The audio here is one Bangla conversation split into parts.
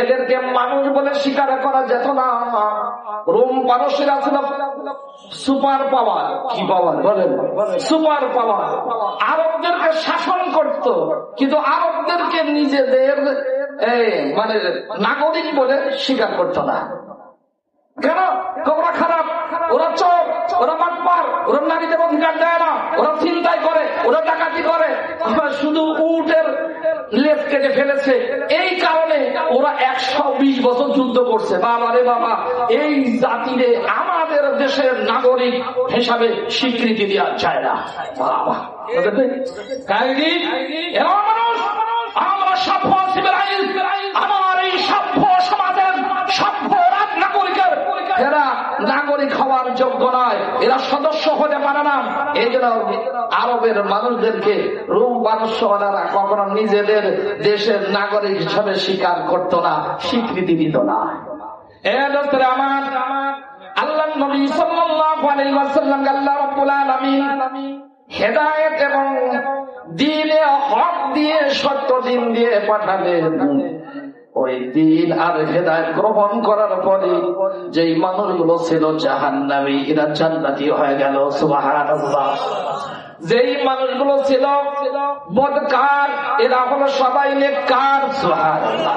এদেরকে মানুষ বলে স্বীকার করা যেত না। রোম পারস্যরা ছিল সুপার পাওয়ার। কি পাওয়ার বলেন? Super power. আরবদেরকে শাসন করত, কিন্তু আরবদেরকে নিজেদের মানে নাগরিক বলে স্বীকার করত না। কেন? ওরা খারাপ, ওরা চোর, ওরা বাটপার, ওরা নারীদের অধিকার দেয় না, ওরা ছিনতাই করে, ওরা ডাকাতি করে, শুধু উটের লেজ কেটে ফেলেছে। এই কারণে ওরা 120 বছর যুদ্ধ করছে। বাবা রে বাবা, এই জাতিরে আমাদের দেশের নাগরিক হিসাবে স্বীকৃতি দেওয়া যায় না। বাবা মানুষ, আমরা সভ্য সিভিলাইজ, আমার এই সভ্য সমাজের সভ্য নাগরিকের এরা নাগরিক হওয়ার যোগ্য নয়, এরা সদস্য হতে পারে না। এই জন্য আরবের মানুষদেরকে রোম পারস্যরা কখনো নিজেদের দেশের নাগরিক হিসাবে স্বীকার করত না, স্বীকৃতি দিত না। আমার আল্লাহ নবী সাল্লাল্লাহু আলাইহি ওয়াসাল্লামকে আল্লাহ রাব্বুল আলামিন হেদায়েত এবং দ্বীনে হক দিয়ে, সত্য দ্বীন দিয়ে পাঠালেন। ওই দিন আর হেদায়েত গ্রহণ করার পরে যেই মানুষগুলো ছিল জাহান্নামী, এরা জান্নাতি হয়ে গেল। সুবহানাল্লাহ। যেই মানুষগুলো ছিল বদকার, এরা হলো সবাই নেককার। সুবহানাল্লাহ।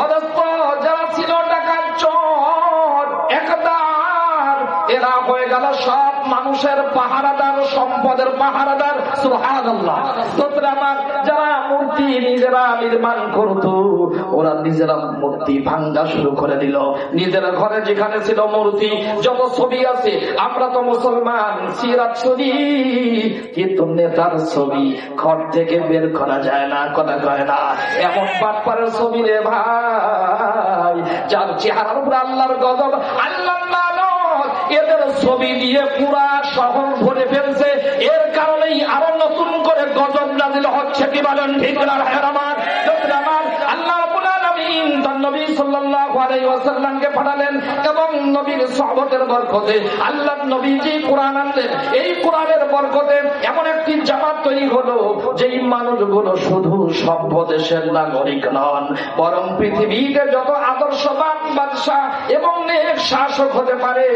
অথচ যারা ছিল ডাকাত, চোর, একদার, এরা হয়ে গেল সব মানুষের পাহারাদার, সম্পদের পাহারাদার। সুবহানাল্লাহ। আমার যারা মূর্তি নিজেরা নির্মাণ করত, ওরা নিজেরা মূর্তি ভাঙ্গা শুরু করে দিল। নিজের ঘরে যেখানে ছিল মূর্তি, যত ছবি আছে, আমরা তো মুসলমান, সিরাত শরীফ, কিন্তু নেতার ছবি ঘর থেকে বের করা যায় না, কথা কয় না। এমন বাটপারের ছবি রে ভাই, যার চেহারার উপরে আল্লাহর গজব, আল্লাহ এদের ছবি দিয়ে পুরা শহর ভরে ফেলছে। এর কারণেই আরো নতুন করে গজব নাযিল হচ্ছে। কি বলেন? ঠিক না? আমার আল্লাহ রাব্বুল আলামিন তার নবী সাল্লাল্লাহু আলাইহি ওয়াসাল্লামকে পাঠালেন এবং নবীর সহবতের বরকতে আল্লাহর নবীজি কোরআন আনলেন। এই কোরআনের বরকতে এমন একটি জামাত তৈরি হলো, যেই মানুষগুলো শুধু সভ্য দেশের নাগরিক নন, বরং পৃথিবীতে যত আদর্শবান বাদশা এবং নেক শাসক হতে পারে,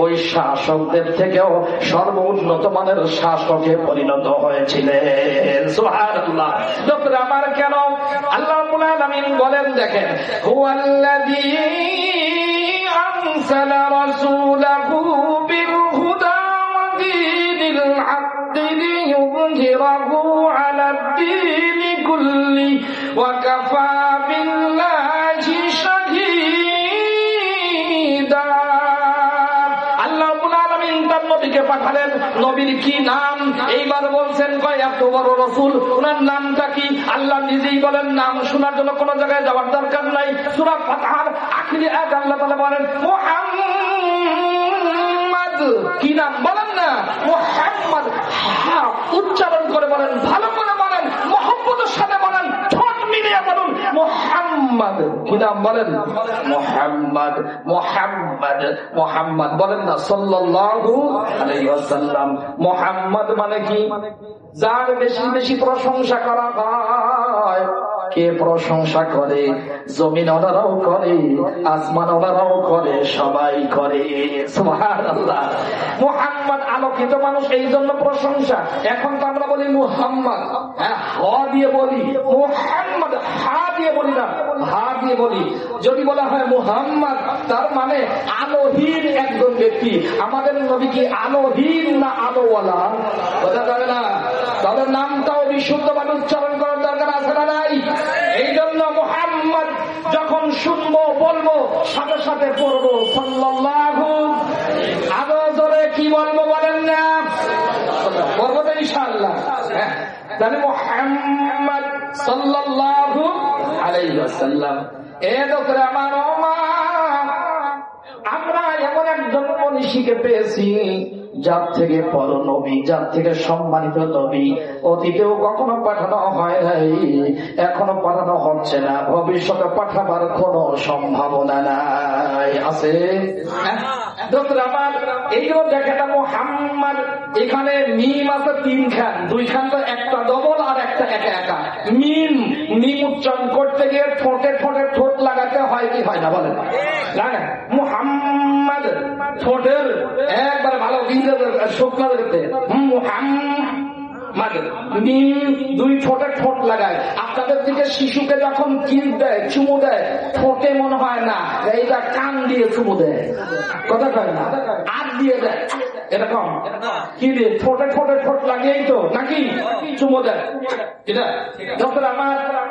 ওই শাসকদের থেকেও সর্বোন্নত মানের শাসকে পরিণত হয়েছিলেন। সুবহানাল্লাহ। ডক্টর আমার কেন আল্লাহ রাব্বুল আলামিন বলেন, দেখেন, হুয়াল্লাযী আরসালা রাসূলাহু বিল হুদা ওয়া দীনিল হাক্কি লিইয়ুযহিরাহু আলাদ দীনি কুল্লি ওয়া কাফা বিল্লাহি শাহীদা। আল্লাহ রাব্বুল আলামিন তার নবীকে পাঠালেন। নবীর কি নাম? এইবার বলছেন কয় এত বড় রাসূল, ওনার নামটা কি? আল্লাহ নিজেই বলেন, নাম শোনার জন্য কোন জায়গায় যাওয়ার দরকার নাই। সূরা ফাতহার আখিরি আয়াত আল্লাহ তাআলা বলেন মুহাম্মদ। কি নাম বলেন না? মুহাম্মদ। হ্যাঁ, উচ্চারণ করে বলেন, ভালো করে বলেন, মুহাম্মদের সাথে বলেন, ঠোঁট মিলিয়ে বলুন মুহাম্মদ। কি নাম বলেন? মুহাম্মদ। মুহাম্মদ, মুহাম্মদ বলেন না সাল্লাল্লাহু আলাইহি ওয়াসাল্লাম। মুহাম্মদ মানে কি? যার বেশি বেশি প্রশংসা করা হয়। কে প্রশংসা করে? জমিন ওনারাও করে, আসমান ওনারাও করে, সবাই করে। সুবহানাল্লাহ। মুহাম্মদ আলোকিত মানুষ, এই জন্য প্রশংসা। এখন তো আমরা বলি মুহাম্মদ, হ দিয়ে বলি, মুহাম্মদ হা দিয়ে বলি না, হা দিয়ে বলি। যদি বলা হয় মুহাম্মদ, তার মানে আলোহীন একজন ব্যক্তি। আমাদের নবী কি আলোহীন না আলোওয়ালা? বোঝা যাবে না? তাদের নামটাও বিশুদ্ধভাবে উচ্চারণ করার দরকার আছে না নাই? এই জন্য মুহাম্মদ যখন শুনবো, বলবো, সাথে সাথে পড়বো সাল্লাল্লাহু। আরো জোরে কি বলবো বলেন না? পড়বো তো ইনশাআল্লাহ। তাহলে মুহাম্মদ সাল্লাল্লাহু আলাইহি ওয়াসাল্লাম। এ লোকের আমার মা, আমরা এমন একজন মনীষীকে পেয়েছি যার থেকে বড় নবী, যার থেকে সম্মানিত নবী অতীতেও কখনো পাঠানো হয় নাই, এখনো পাঠানো হচ্ছে না, ভবিষ্যতে পাঠাবার কোন সম্ভাবনা নাই। আছে এইগুলো দেখে না মুহাম্মদ, এখানে মিম আছে 3 খান, 2 খান তো একটা ডবল আর একটা একা একা। মিম উচ্চারণ করতে গিয়ে ঠোঁটে ঠোঁট লাগাতে হয় কি হয় না বলেন? লাগে মুহাম্মদ ঠোঁটের একবার ভালো শুকনো করতে দুই ঠোঁটে ঠোঁট লাগায়। আপনাদের দিকে শিশুকে যখন কিল দেয়, চুমু দেয়, ঠোঁটে মনে হয় না, এইটা কান দিয়ে চুমু দেয়, কথা কয় না, হাত দিয়ে দেয়, এরকম কি দিয়ে ঠোঁটে ঠোঁট লাগিয়েই তো নাকি চুমু দেয়।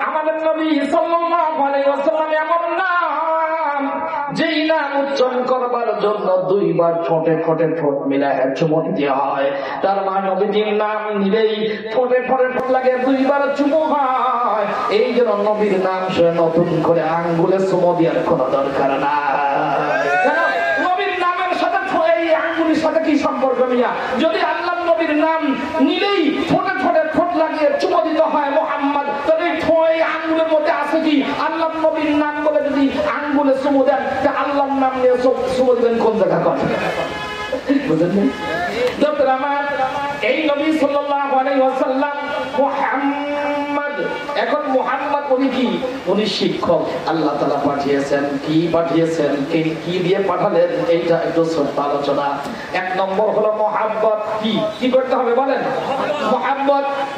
আমাদের নবী সাল্লাল্লাহু আলাইহি ওয়াসাল্লাম এমন নাম যেই নাম উচ্চারণ করবার জন্য 2 বার ঠোঁটে ঠোঁট মিলায় চুমু দিতে হয়। তার মানে নবীজির নাম নিলেই ঠোঁটে ঠোঁট লাগে, 2 বার চুমু হয়। এই জন্য নবীর নাম সে নতুন করে আঙ্গুলে চুমু দেওয়ার কোন দরকার নাই। নবীর নামের সাথে এই আঙ্গুলের সাথে কি সম্পর্ক মিয়া? যদি আল্লাহ নবীর নাম নিলেই ঠোঁটে ঠোঁট লাগিয়ে চুমু দিতে হয় মুহাম্মদ, তবে এই আঙ্গুলের মধ্যে আছে কি? আল্লাহ নবীর নাম বলে যদি আঙ্গুলে চুমু দেন, আল্লাহর নাম নিয়ে চুমু দিবেন কোন জায়গা কথা বুঝলেন? এই নবী সাল্লাল্লাহু আলাইহি ওয়াসাল্লাম মুহাম্মদ, এখন মুহাম্মদ উনি কি? উনি শিক্ষক, আল্লাহ তাআলা পাঠিয়েছেন। কি পাঠিয়েছেন, কি দিয়ে পাঠালেন, এইটা একটু ছোট্ট আলোচনা। 1 নম্বর হলো মুহাব্বত। কি করতে হবে বলেন?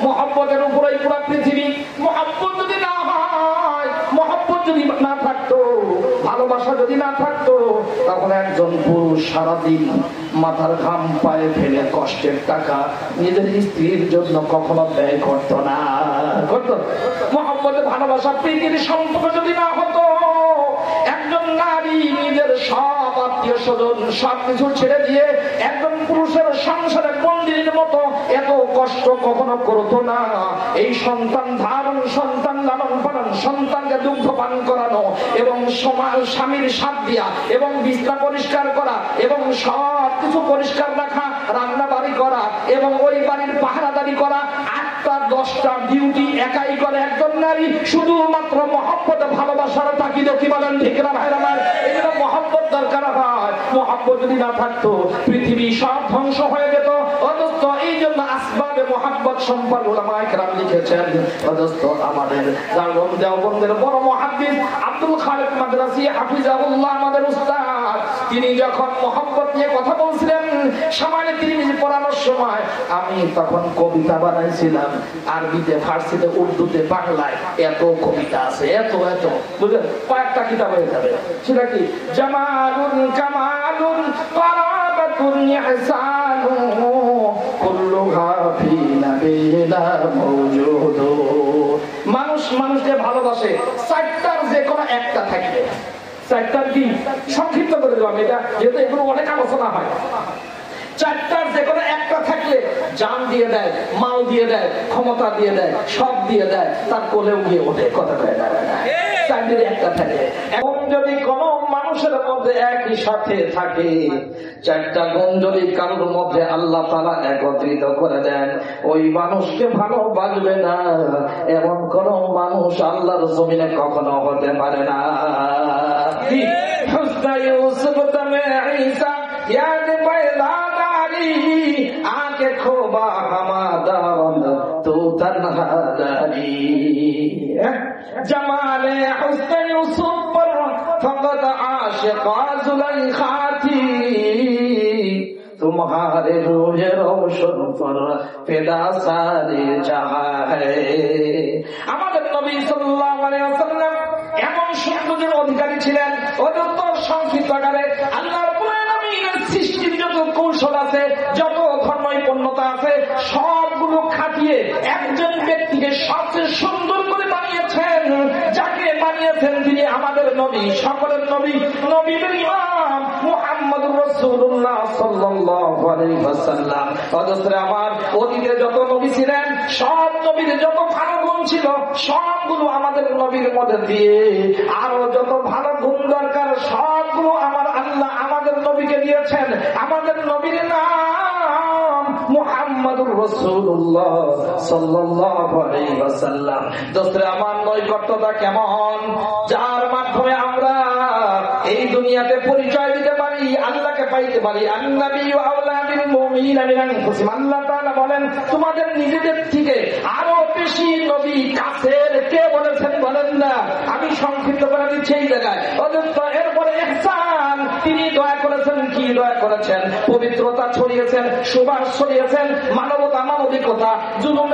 মুহাব্বতের উপরেই পুরো পৃথিবী। মুহাব্বত যদি না হয়, মুহাব্বত যদি না থাকতো, ভালোবাসা যদি না থাকতো, তখন একজন পুরুষ সারাদিন মাথার ঘাম পায়ে ফেলে কষ্টের টাকা নিজের স্ত্রীর জন্য কখনো ব্যয় করতো না। মুহাব্বতে ভালোবাসা প্রীতির সম্পর্ক যদি না হতো, একজন নারী নিজের সব আত্মীয় স্বজন সবকিছু ছেড়ে দিয়ে একজন পুরুষের সংসারে বন্দির মতো এত কষ্ট কখনো করতো না। এই সন্তান ধারণ, সন্তান লালন পালন, সন্তানকে দুগ্ধ পান করানো এবং স্বামীর সাথ দিয়া এবং বিছানা পরিষ্কার করা এবং সব কিছু পরিষ্কার রাখা, রান্না বাড়ি করা এবং ওই বাড়ির পাহারাদারি করা, 8টা 10টা ডিউটি একাই করে একজন নারী, শুধুমাত্র মহব্বতে ভালোবাসার তাকিদে। কি বলেন ঠিক না ভাইরা আমার? এগুলো মহব্বত দরকার হয়। মহব্বত যদি না থাকতো পৃথিবী সব ধ্বংস হয়ে যেত। অথচ এই জন্য আসবাবে মহব্বত সম্পর্কে উলামায়ে কেরাম লিখেছেন। অথচ আমাদের দেওবন্দের বড় মুহাদ্দিস আব্দুল খালিক মাদ্রাসি হাফিজাহুল্লাহ, আমাদের উস্তাদ, তিনি যখন মহব্বত নিয়ে কথা বলছিলেন সামান্য তিরমিজি পড়ানোর সময়, আমি তখন কবিতা বানাইছিলাম আরবিতে, ফার্সিতে, উর্দুতে, বাংলায়। এত কবিতা আছে, এত বুঝলেন, কয়েকটা কিতাব হয়ে যাবে। সেটা কি? জামালুন কামালুন কারাবাতুন ইহসানু কুল্লুহা ফি নাবিয়িনা মাওজুদু। মানুষকে ভালোবাসে, 4টার যে কোনো একটা থাকবে। 4টার কি সংক্ষিপ্ত করে দেওয়া, এটা যেহেতু এগুলো অনেক আলোচনা হয়। 4টার যে কোনো একটা থাকলে জান দিয়ে দেয়, মাল দিয়ে দেয়, ক্ষমতা দিয়ে দেয়, সব দিয়ে দেয়, তার কোলেও গিয়ে ওঠে। কথা কয় না? 4টার একটা থাকে। এখন যদি কোন মানুষের মধ্যে একই সাথে থাকে, 4টা গুণ যদি কারোর মধ্যে আল্লাহ তাআলা একত্রিত করে দেন, ওই মানুষকে ভালোবাসবে না এমন কোন মানুষ আল্লাহর জমিনে কখনো হতে পারে না। হুসনা ইউসুফ তামে ঈসা ইয়াদ পয়দা দারি আকে খোবা হামাদান তু তনহা দারি। जमाले हुस्न यूसुफ पर फकत आशिका जुलैखा थी, तुम्हारे रूह रोशन पर फिदा सारे जहां है। আমাদের নবী সাল্লাল্লাহু আলাইহি ওয়াসাল্লাম এমন সৌন্দর্যের অধিকারী ছিলেন, অত্যন্ত সংক্ষিপ্ত আকারে আল্লাহর সৃষ্টির যত কৌশল আছে, যত ধর্মপূর্ণতা আছে, সবগুলো খাটিয়ে একজন ব্যক্তিকে সবচেয়ে সুন্দর করে বানিয়েছেন। যাকে বানিয়ে দিয়েছেন তিনি আমাদের নবী, সকলের নবী, নবীদের ইমাম মুহাম্মদুর রাসূলুল্লাহ সাল্লাল্লাহু আলাইহি ওয়াসাল্লাম। অথবা আমার অতীতে যত নবী ছিলেন সব নবীর যত ভালো গুণ ছিল সবগুলো আমাদের নবীর মধ্যে দিয়ে আরো যত ভালো গুণ দরকার সবগুলো আমার আল্লাহ আমাদের নবীকে দিয়েছেন। আমাদের নবীর নাম মুহাম্মদুর রাসূলুল্লাহ সাল্লাল্লাহু আলাইহি ওয়াসাল্লাম। দোস্তরা আমার নৈকট্যতা কেমন, যার মাধ্যমে আমরা এই দুনিয়াতে পরিচয় দিতে পারি, আল্লাহকে পাইতে পারি। আন-নাবিয়্যু আওলা বিল মুমিনিনা মিন আনফুসিহিম। আল্লাহ তাআলা বলেন তোমাদের নিজেদের থেকে আরো বেশি নবী কাছের। কে বলেছেন বলেন না? আমি সংক্ষিপ্ত করে দিচ্ছি এই জায়গায়। এরপরে ইহসান, তিনি দয়া করেছেন। কি দয়া করেছেন? পবিত্রতা ছড়িয়েছেন, সুবাস ছড়িয়েছেন, মানবতা মানবিকতা, জুলুম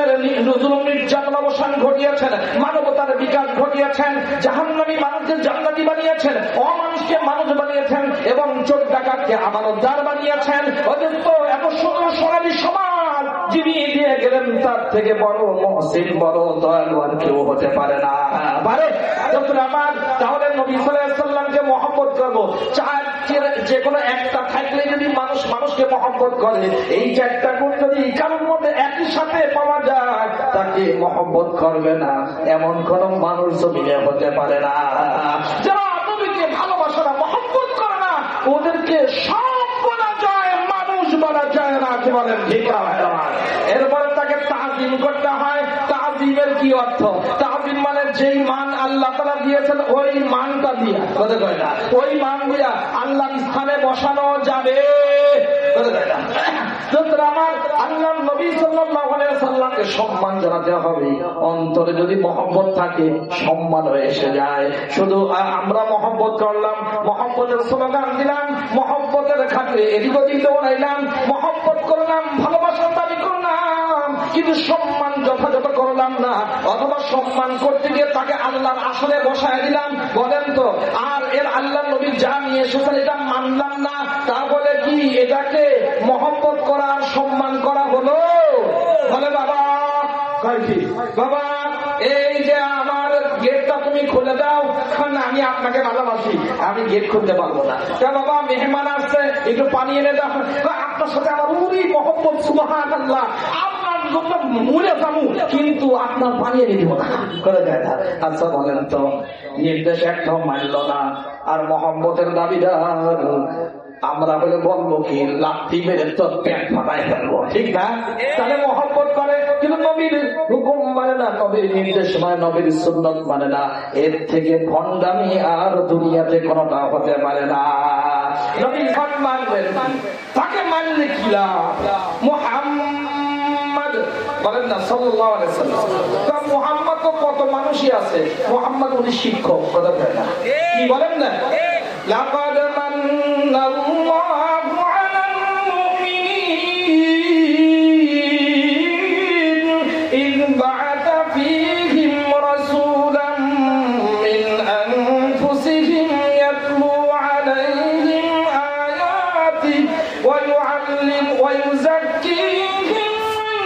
নির্যাতন অবসান ঘটিয়েছেন, মানবতার বিকাশ ঘটিয়েছেন, জাহান্নামী মানুষদের জান্নাতি বানিয়েছেন, অমানুষকে মানুষ বানিয়েছেন এবং চোর ডাকাতকে আমানতদার বানিয়েছেন। অযুক্ত এত সুন্দর সোনালী সমাজ যিনি দিয়ে গেলেন তার থেকে বড় মহসিন, বড় দয়ালু আর কেউ হতে পারে না। পারে আমার? তাহলে নবী সাল্লাল্লাহু আলাইহি ওয়াসাল্লামকে মহব্বত করবো। যে কোনো একটা থাকলে যদি মানুষ মানুষকে মহব্বত করে, এই চারটা গুণ যদি কারোর মধ্যে একই সাথে পাওয়া যায়, তাকে মহব্বত করবে না এমন কোন মানুষ জমিনে হতে পারে না। যারা নবীকে ভালোবাসে না, মহব্বত করে না, ওদেরকে সব বলা যায়, মানুষ বলা যায় না। কি বলেন? ঠিক না? এরপরে তাকে তাজিম করতে হয়। তাজিমের কি অর্থ? তাজিম মানে যেই মান আল্লাহ তাআলা দিয়েছেন ওই মানটা দিয়া, বলতে কয় না, ওই মান দিয়া আল্লাহর স্থানে বসানো যাবে, বলতে কয় না। আমার আল্লাহ নবী সাল্লাল্লাহু আলাইহি ওয়াসাল্লামকে সম্মান জানাতে হবে। অন্তরে যদি মহব্বত থাকে সম্মান এসে যায়। শুধু আমরা মহব্বত করলাম, মহব্বতের স্লোগান দিলাম, মহব্বতের খাতিরে এদিক ওদিক দৌড়াইলাম, মহব্বত করলাম, ভালোবাসার দাবি করলাম, কিন্তু সম্মান যথাযথ করলাম না, অথবা সম্মান করতে গিয়ে তাকে আল্লাহর আসনে বসায় দিলাম। বলেন তো, আর এর আল্লাহ নবী যা নিয়ে এসেছেন এটা মানলাম না, তা বলে কি এটাকে মহব্বত করা আর সম্মান করা হলো? বলে বাবা কি বাবা এই যে আমার গেটটা তুমি খুলে দাও, না আমি আপনাকে ভালোবাসি, আমি গেট খুলতে পারবো না। বাবা মেহমান আসছে, একটু পানি এনে দাও, আপনার সাথে আমার উনি মহব্বত, সুবহানাল্লাহ, আপনার জন্য মরে যাবো, কিন্তু আপনার পানি এনে দিব না, করে দেয় না। আচ্ছা বলেন তো, নির্দেশ একটাও মানল না, আর মহব্বতের দাবিদার আমরা হলে বলবো কি লাঠি মেরে তোর পেট ফাটাই ফেলবো, ঠিক না? তাহলে মহব্বত করে, কিন্তু নবীর হুকুম মানে না, নবীর নির্দেশ মানে, নবীর সুন্নত মানে না। এর থেকে ভণ্ডামি আর দুনিয়াতে কোনটা হতে পারে না। নবীর হক মানবেন, তাকে মানলে কি লাভ? মুহাম্মদ বলেন না সাল্লাল্লাহু আলাইহি ওয়াসাল্লাম। মুহাম্মদ তো কত মানুষই আছে, মুহাম্মদ উনি শিক্ষক, কথা বলে না, কি বলেন না? লাকাদ মান্নাল্লাহু আলাল মুমিনিন ইয বা'আথা ফীহিম রাসূলাম মিন আনফুসিহিম ইয়াতলু আলাইহিম আয়াতি ওয়া ইউআল্লিমু ওয়া ইউযাক্কিহিম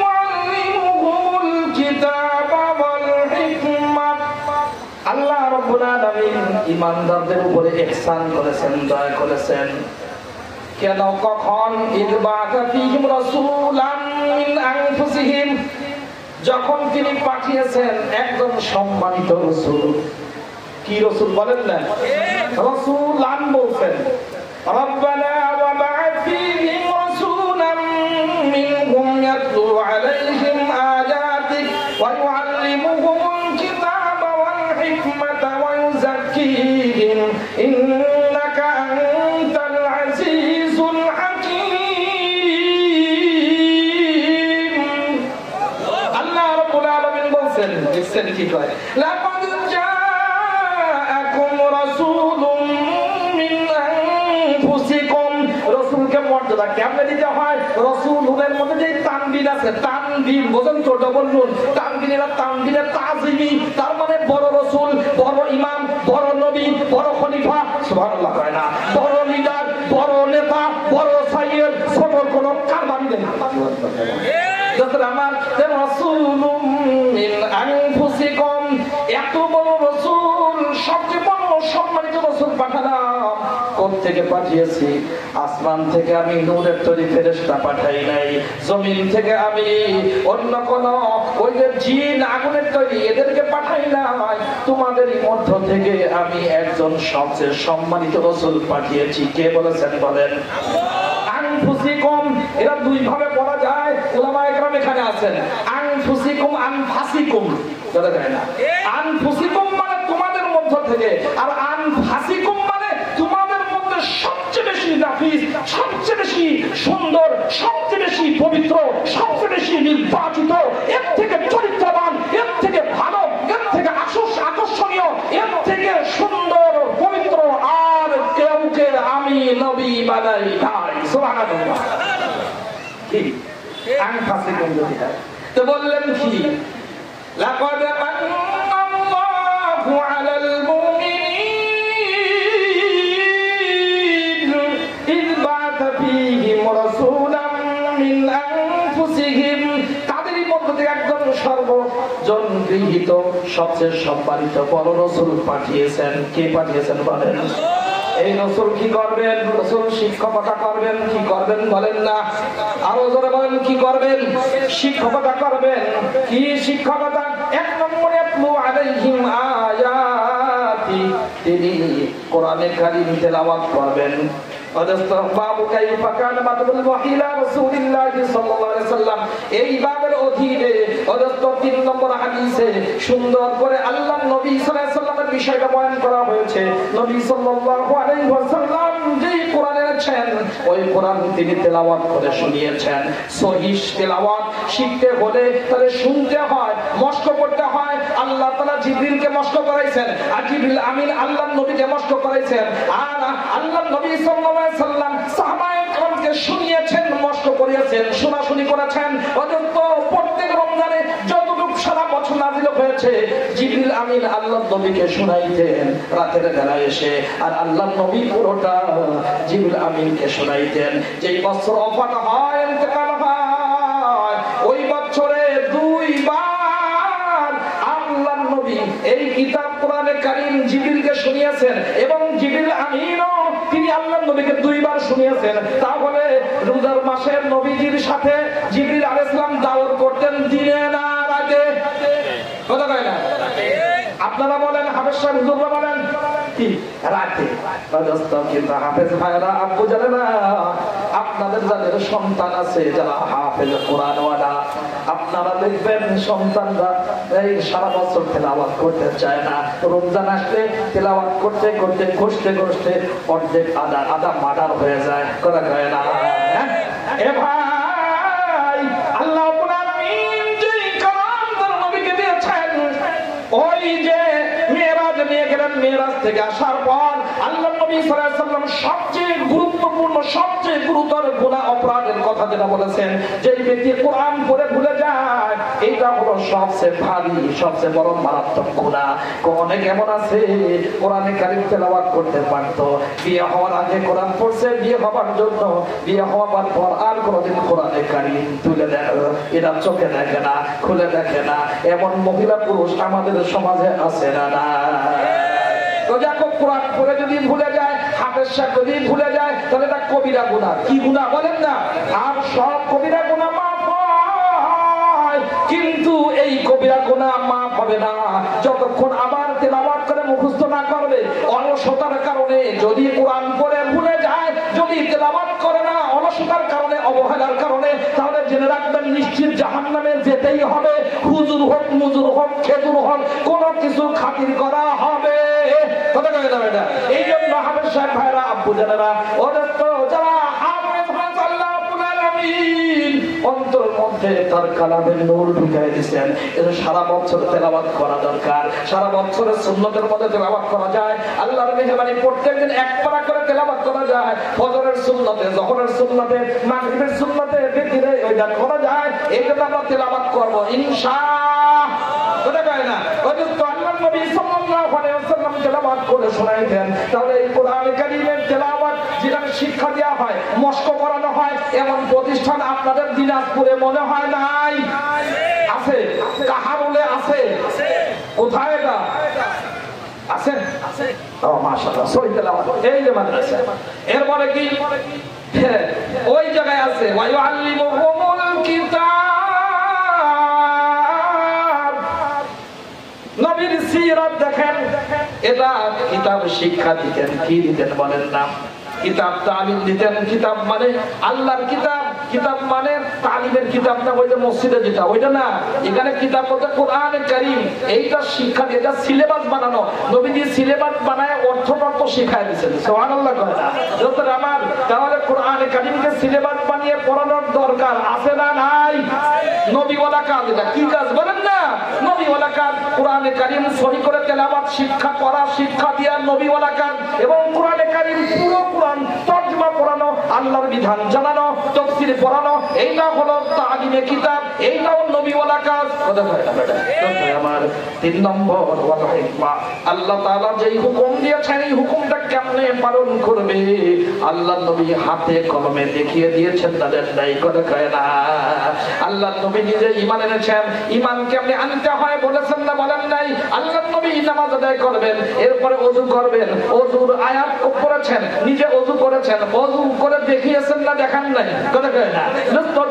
ওয়া ইউআল্লিমুহুল কিতাবা ওয়াল হিকমা। আল্লাহ রাব্বুল আলামিন ঈমানদারদের উপরে ইহসান করেছেন, দয়া করেছেন। কেন, কখন? ইযবাতা ফীহিম রাসূলাম মিন আনফুসিহিম, যখন তিনি পাঠিয়েছেন একজন সম্মানিত রাসূল। কি রাসূল বলেন না? রাসূলান বলছেন। রব্বানা ওয়া বা'আথ ফীহিম রাসূলাম মিনহুম ইয়াতলু আলাইহিম আয়াতিক ওয়া ইউআল্লিমুহুমুল কিতাবা ওয়াল হিকমাতা ওয়া ইউযাক্কিহিম ইন্নাকা আনতাল আজিজুল হাকীম। আল্লাহ রাব্বুল আলামিন বলেন, দেখছেন কি কয়, লাকাদ জাআকুম রাসূলুম মিন আনফুসিকুম। রাসূলকে মর্যাদা কেমনে দিতে হয়? রাসূলের মধ্যে যে তানবিন আছে, তানবিন বোঝেন তো, ডবল নুন, তানবিনের তানবিনের তাজিমি, তার মানে বড় রাসূল, বড় ইমাম, বড় নবী, বড় খলিফা, সুবহানাল্লাহ কয় না, বড় লিডার, বড় নেতা, বড় সাইয়্যিদ, ছোট কোনো কারবারি নেই। আমার রাসূলুম মিন আনফুসিকুম, এত বড় রাসূল, সবচেয়ে রাসূল পাঠালাম। কোথা থেকে পাঠিয়েছি? আসমান থেকে আমি নূরের তৈরি ফেরেশতা পাঠাই নাই, জমিন থেকে আমি অন্য কোন ওই যে জিন আগুনের তৈরি এদেরকে পাঠাই নাই, তোমাদেরই মধ্য থেকে আমি একজন সবচেয়ে সম্মানিত রাসূল পাঠিয়েছি। কে বলেছেন বলেন? আনফুসিকুম, এরা দুই ভাবে পড়া যায়, উলামায়ে কেরাম এখানে আছেন। আনফুসিকুম, আনফাসিকুম বলা যায় না। আনফুসিকুম মানে তোমাদের মধ্য থেকে, আর আনফাসিকুম মানে তোমাদের মধ্যে সবচেয়ে বেশি নাফিস, সবচেয়ে বেশি সুন্দর, সবচেয়ে বেশি পবিত্র, সবচেয়ে বেশি নির্বাচিত, এর থেকে চরিত্রবান, এর থেকে ভালো, এর থেকে আকর্ষণীয়, এর থেকে সুন্দর পবিত্র আর কেউকে আমি নবী বানাই নাই। সুবহানাল্লাহ। কি আনফাসিকুম যদি হয় তো বললেন কি? লাকাদ মান্নাল্লাহু আলাল মুমিনিন ইয বা'আথা ফীহিম রাসূলাম মিন আনফুসিহিম, তাদেরই মধ্য থেকে একজন সর্বজন গৃহীত সবচেয়ে সম্মানিত বড় রাসূল পাঠিয়েছেন। কে পাঠিয়েছেন বলেন? এই রাসূল কি করবেন? রাসূল শিক্ষকতা করবেন। কি করবেন বলেন না? আরো জোরে বলেন, কি করবেন? শিক্ষকতা করবেন। কি শিক্ষকতা? এক নম্বরে আতলু আলাইহিম আয়াতি, তিনি কোরআনে কারীম তেলাওয়াত করবেন। এই বাবের অধীনে ৩ নম্বর হাদিসে সুন্দর করে আল্লাহ নবী সাল্লাল্লাহু আলাইহি ওয়াসাল্লামের বিষয়টা বয়ান করা হয়েছে। নবী সাল্লাল্লাহু আলাইহি ওয়াসাল্লাম যেই কোরআন এনেছেন ওই কোরআন তিনি তেলাওয়াত করে শুনিয়েছেন। সহিহ তেলাওয়াত শিখতে হলে তাহলে শুনতে হয়, মশক করতে হয়। আল্লাহ তাআলা জিবরিলকে মশক করাইছেন, আর জিবরিল আমিন আল্লাহর নবীকে মশক করাইছেন, আর আল্লাহর নবী সাল্লাল্লাহু আলাইহি ওয়াসাল্লাম সাহাবায়ে কেরামকে শুনিয়েছেন, মশক করিয়েছেন, শোনাশুনি করেছেন। অন্তত প্রত্যেক রমজানে যতটুকু সারা বছর নাযিল হয়েছে জিবরিল আমিন আল্লাহর নবীকে শোনাইতেন রাতের বেলা এসে, আর আল্লাহর নবী পুরোটা জিবরিল আমিনকে শোনাইতেন। যেই বছর ওফাত হয়, ইন্তেকাল হয়, ওই বছরে 2 বার আল্লাহর নবী এই কিতাব কোরআনে কারীম জিবরিলকে শুনিয়েছেন, এবং জিবরিল আমিনও তিনি আল্লাহর নবীকে 2 বার শুনিয়েছেন। তাহলে রোজার মাসের নবীজির সাথে জিবরিল আলাইহিস সালাম দাওয়াত করতেন দিনে না রাতে? কথা কয় না? আপনারা বলেন, হাফেজ সাহেব হুজুররা বলেন কি রাতে? কিন্তু হাফেজ ভাইরা আব্বু জানে না, আপনাদের যাদের সন্তান আছে যারা হাফেজ কোরআনওয়ালা, আপনারা দেখবেন সন্তানরা এই সারা বছর তেলাওয়াত করতে চায় না, রমজান আসলে তেলাওয়াত করতে করতে ঘষতে ঘষতে অর্ধেক আধা মার্ডার হয়ে যায়। কথা কয় না? এ ভাই, আল্লাহ রাব্বুল আলামিন যেই কালাম তার নবীকে দিয়েছেন, ওই যে মেরাজ নিয়ে গেলেন, মেরাজ থেকে আসার পর আল্লাহ নবী সাল্লাল্লাহু আলাইহি ওয়াসাল্লাম সবচেয়ে গুরুত্বপূর্ণ, সবচেয়ে গুরুতর গুনাহ অপরাধের কথা যেটা বলেছেন, যে ব্যক্তি কোরআন পড়ে ভুলে যায়, এইটা হলো সবচেয়ে ভারী, সবচেয়ে বড় মারাত্মক গুনাহ। অনেক এমন আছে কোরআনে কারীম তেলাওয়াত করতে পারত, বিয়ে হওয়ার আগে কোরআন পড়ছে, বিয়ে হওয়ার জন্য, বিয়ে হওয়ার পর আর কোনোদিন কোরআনে কারীম তুলে দেয় এরা চোখে দেখে না, খুলে দেখে না। এমন মহিলা পুরুষ আমাদের সমাজে আছে না? না। তো দেখো, কোরআন পড়ে যদি ভুলে যায়, হাফেজ সাহেব যদি ভুলে যায়, তাহলে এটা কবিরা গুনাহ। কি গুনাহ বলেন না? আর সব কবিরা গুনাহ মাফ হয়, কিন্তু এই কবিরা গুনাহ মাফ হবে না যতক্ষণ আবার তেলাওয়াত করে মুখস্থ না করবে। অলসতার কারণে যদি কোরআন পড়ে ভুলে যায়, যদি তেলাওয়াত করে না, অলসতার কারণে, অবহেলার কারণে, তাহলে জেনে রাখবেন নিশ্চিত জাহান্নামে যেতেই হবে। হুজুর হোক, মুজুর হোক, খেজুর হোক, কোনো কিছু খাতির করা হবে। কথা কয় না বেটা? এই জন্য হাফেজ সাহেব ভাইরা, আব্বু জানেরা, ওদের তো যারা হাফেজ হয়েছে আল্লাহ রাব্বুল আলামিন অন্তরের মধ্যে তার কালামের নূর ঢুকাই দিয়েছেন। এটা সারা বছর তেলাওয়াত করা দরকার। সারা বছরের সুন্নতের মধ্যে তেলাওয়াত করা যায়। আল্লাহর মেহরবানি প্রত্যেকদিন এক পারা করে তেলাওয়াত করা যায়। ফজরের সুন্নতে, যোহরের সুন্নতে, মাগরিবের সুন্নতে, বিতরে ওইটা করা যায়। এইটা আমরা তেলাওয়াত করব ইনশাআল্লাহ। কথা কয় না? ওই তো আল্লাহর নবী সাল্লাল্লাহু আলাইহি ওয়াসাল্লাম তেলাওয়াত করে শোনাইতেন। তাহলে এই কোরআন কারীমের তেলাওয়াত যেখানে শিক্ষা দেওয়া হয়, মশক করানো হয়, এমন প্রতিষ্ঠান আপনাদের দিনাজপুরে মনে হয় নাই? আছে? কাহারুলে আছে? কোথায় এটা? আছেন? ও মাশাআল্লাহ, সহি তেলাওয়াত। এই যে মাদ্রাসা, এরপরে কি ওই জায়গায় আছে ওয়া ইউআল্লিমুহুমুল কিতাব। নবীর সিরাত দেখেন, এটা কিতাব শিক্ষা দিতেন। কি দিতেন বলেন না? কিতাব তালিম দিতেন। কিতাব মানে আল্লাহর কিতাব, কিতাব মানে তালিমের কিতাব না, ওই যে মসজিদে যেটা ওইটা না। এখানে কিতাব বলতে কোরআনে কারীম, এইটা শিক্ষা দিয়ে, এটা সিলেবাস বানানো। নবীজি সিলেবাস বানায় অর্থতত্ত্ব শিখায় দিয়েছেন। সুবহানাল্লাহ কয় না? যতটা আমার, তাহলে কোরআনে কারীমকে সিলেবাস বানিয়ে পড়ানোর দরকার আছে না নাই? নবীওয়ালা কাজ, এটা কি কাজ বলেন না? নবীওয়ালা কাজ। কোরআনে কারীম সহি করে তেলাওয়াত শিক্ষা করা, শিক্ষা দেওয়া নবীওয়ালা কাজ। এবং কোরআনে কারীম পুরো কোরআন তরজমা পড়ানো, আল্লাহর বিধান জানানো, তাফসীর পড়ানো, এইটা হলো তালিমে কিতাব, এইটাও নবীওয়ালা কাজ। আমার 3 নম্বর ওয়াল হিকমা, আল্লাহ তাআলা যেই হুকুম দিয়েছেন এই হুকুমটা কেমনে পালন করবে আল্লাহর নবী হাতে কলমে দেখিয়ে দিয়েছেন। তাদের দায়ী করে কয় না, আল্লাহর নবী নিজে ঈমান এনেছেন। ঈমান কেমনে আনতে হয় বলেছেন না বলেন নাই? আল্লাহর নবী নামাজ আদায় করবেন, এরপরে ওযু করবেন, ওযুর আয়াত পড়েছেন, নিজে ওযু করেছেন, ওযু করে দেখিয়েছেন না দেখান নাই? কথা কয় না?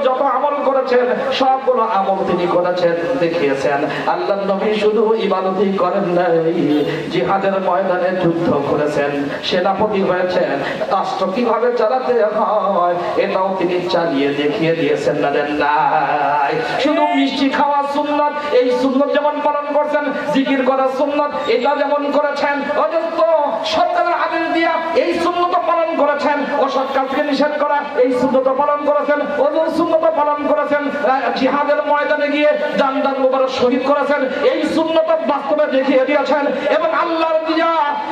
যত আমল করেছেন সবগুলো আমল তিনি করেছেন, দেখিয়েছেন। আল্লাহর নবী শুধু ইবাদতই করেন নাই, জিহাদের ময়দানে যুদ্ধ করেছেন, সেনাপতি হয়েছেন, রাষ্ট্র কিভাবে চালাতে হয় এটাও তিনি চালিয়ে দেখিয়ে দিয়েছেন না দেন নাই? শুধু মিষ্টি খাওয়া সুন্নাত, এই সুন্নাত যেমন পালন করছেন, জিকির করা সুন্নাত, এটা যেমন করেছেন, অযত্ন সরকারের আদেশ দিয়া এই সুন্নাত পালন করেছেন, অসৎ কাজকে নিষেধ করা এই সুন্নাত পালন করেছেন, ওযুর সুন্নাত পালন করেছেন, জিহাদের ময়দানে গিয়ে জান মুবারক শহীদ করেছেন, এই সুন্নাত বাস্তবে দেখিয়ে দিয়েছেন। এবং আল্লাহর দিয়া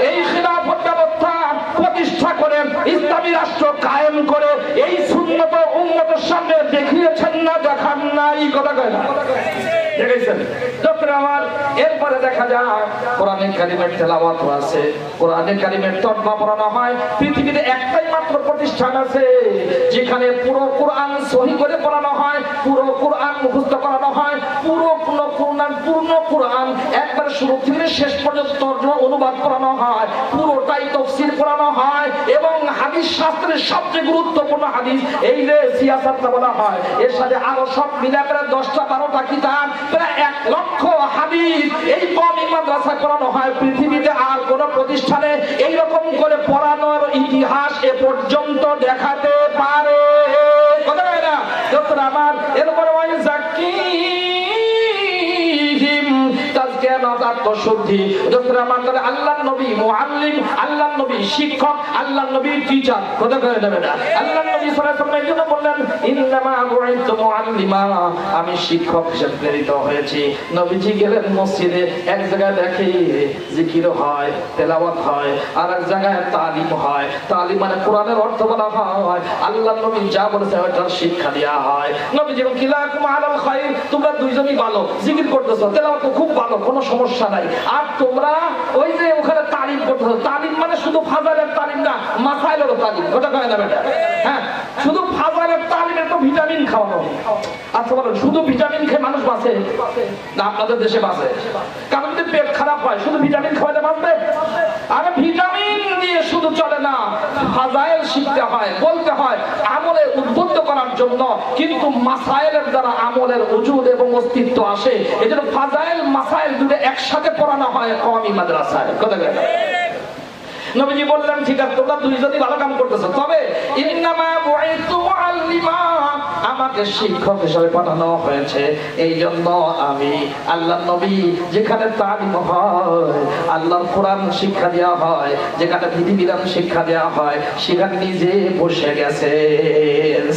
এই খিলাফত ব্যবস্থা প্রতিষ্ঠা করে ইসলামী রাষ্ট্র কায়েম করে এই সুন্নাত উম্মতের সামনে দেখিয়েছেন না দেখান নাই? কথা কয় না? দেখেছেন? আমার এরপরে দেখা যায় কোরআনে কারীমের তেলাওয়াত আছে, কোরআনে কারীমের তরজমা পড়ানো হয়। পৃথিবীতে একটাই মাত্র প্রতিষ্ঠান আছে যেখানে পুরো কোরআন সহি করে পড়ানো হয়, পুরো কোরআন মুখস্থ করানো হয়, পূর্ণ কোরআন একবার শুরু থেকে শেষ পর্যন্ত তরজমা অনুবাদ করানো হয়, পুরোটাই তাফসীর পড়ানো হয়। এবং হাদিস শাস্ত্রের সবচেয়ে গুরুত্বপূর্ণ হাদিস, এই যে সিয়াসাতটা বলা হয়, এর সাথে আরো সব মিলে প্রায় 10টা-12টা কিতাব, প্রায় 1 লক্ষ হাদিস এই কওমি মাদ্রাসায় পড়ানো হয়। পৃথিবীতে আর কোন প্রতিষ্ঠানে এই রকম করে পড়ানোর ইতিহাস এ পর্যন্ত দেখাতে পারে? কথা বলে না? ডক্টর আমার এরপরে ওই যাকিহিম তাজকিয়া আত্মশুদ্ধি। ডক্টর আমার আল্লাহর নবী মুআল্লিম, আল্লাহর নবী শিক্ষক, আল্লাহর নবী টিচার। কথা কয়ে দেবে না? আল্লাহর নবী সাল্লাল্লাহু আলাইহি ওয়াসাল্লাম এজন্য বললেন ইন্নামা বুইতু মুআল্লিমা, আমি শিক্ষক হিসেবে প্রেরিত হয়েছি। নবীজি গেলেন মসজিদে, এক জায়গায় দেখে জিকির হয়, তেলাওয়াত হয়, আর এক জায়গায় তালিম হয়। তালিম মানে কোরআনের অর্থ বলা হয়, আল্লাহর নবী যা বলেছে ওটার শিক্ষা দেওয়া হয়। নবী যেমন কিলাকুম আলাল খায়র, তোমরা দুইজনই ভালো, জিকির করতেছো, তেলাওয়াত খুব ভালো, কোনো সমস্যা নাই। আর তোমরা ওই যে ওখানে তালিম করতেছো, তালিম মানে শুধু ফাজাইলের তালিম না, মাসাইলেরও তালিম। কথা কয় না বেটা? হ্যাঁ, শুধু ফাজাইলের তালিমে তো ভিটামিন খাওয়ানো। আচ্ছা বলেন, শুধু ভিটামিন খেয়ে মানুষ বাঁচে না? আপনাদের দেশে বাঁচে। কারণ যদি পেট খারাপ হয় শুধু ভিটামিন খাওয়াতে বাঁচবে? আরে ভিটামিন দিয়ে শুধু চলে না, ফাজাইল শিখতে হয়, বলতে হয়, আমলে উদ্বুদ্ধ করার জন্য। কিন্তু মাসাইলের দ্বারা আমলের ওজুদ এবং অস্তিত্ব আসে। এজন্য ফাজাইল মাসাইল দুটো একসাথে পড়ানো হয় কওমি মাদ্রাসায়। কথা বলেন। নবীজি বললেন ঠিক আছে, তোমরা দুইজনই ভালো কাম করতেছো, তবে ইন্নামা বুইতু মুআল্লিমা, আমাকে শিক্ষক হিসেবে পাঠানো হয়েছে। এই জন্য আমি আল্লাহর নবী যেখানে তালিম হয়, আল্লাহর কোরআন শিক্ষা দেওয়া হয়, যেখানে বিধিবিধান শিক্ষা দেওয়া হয়, সেখানে নিজে বসে গেছে।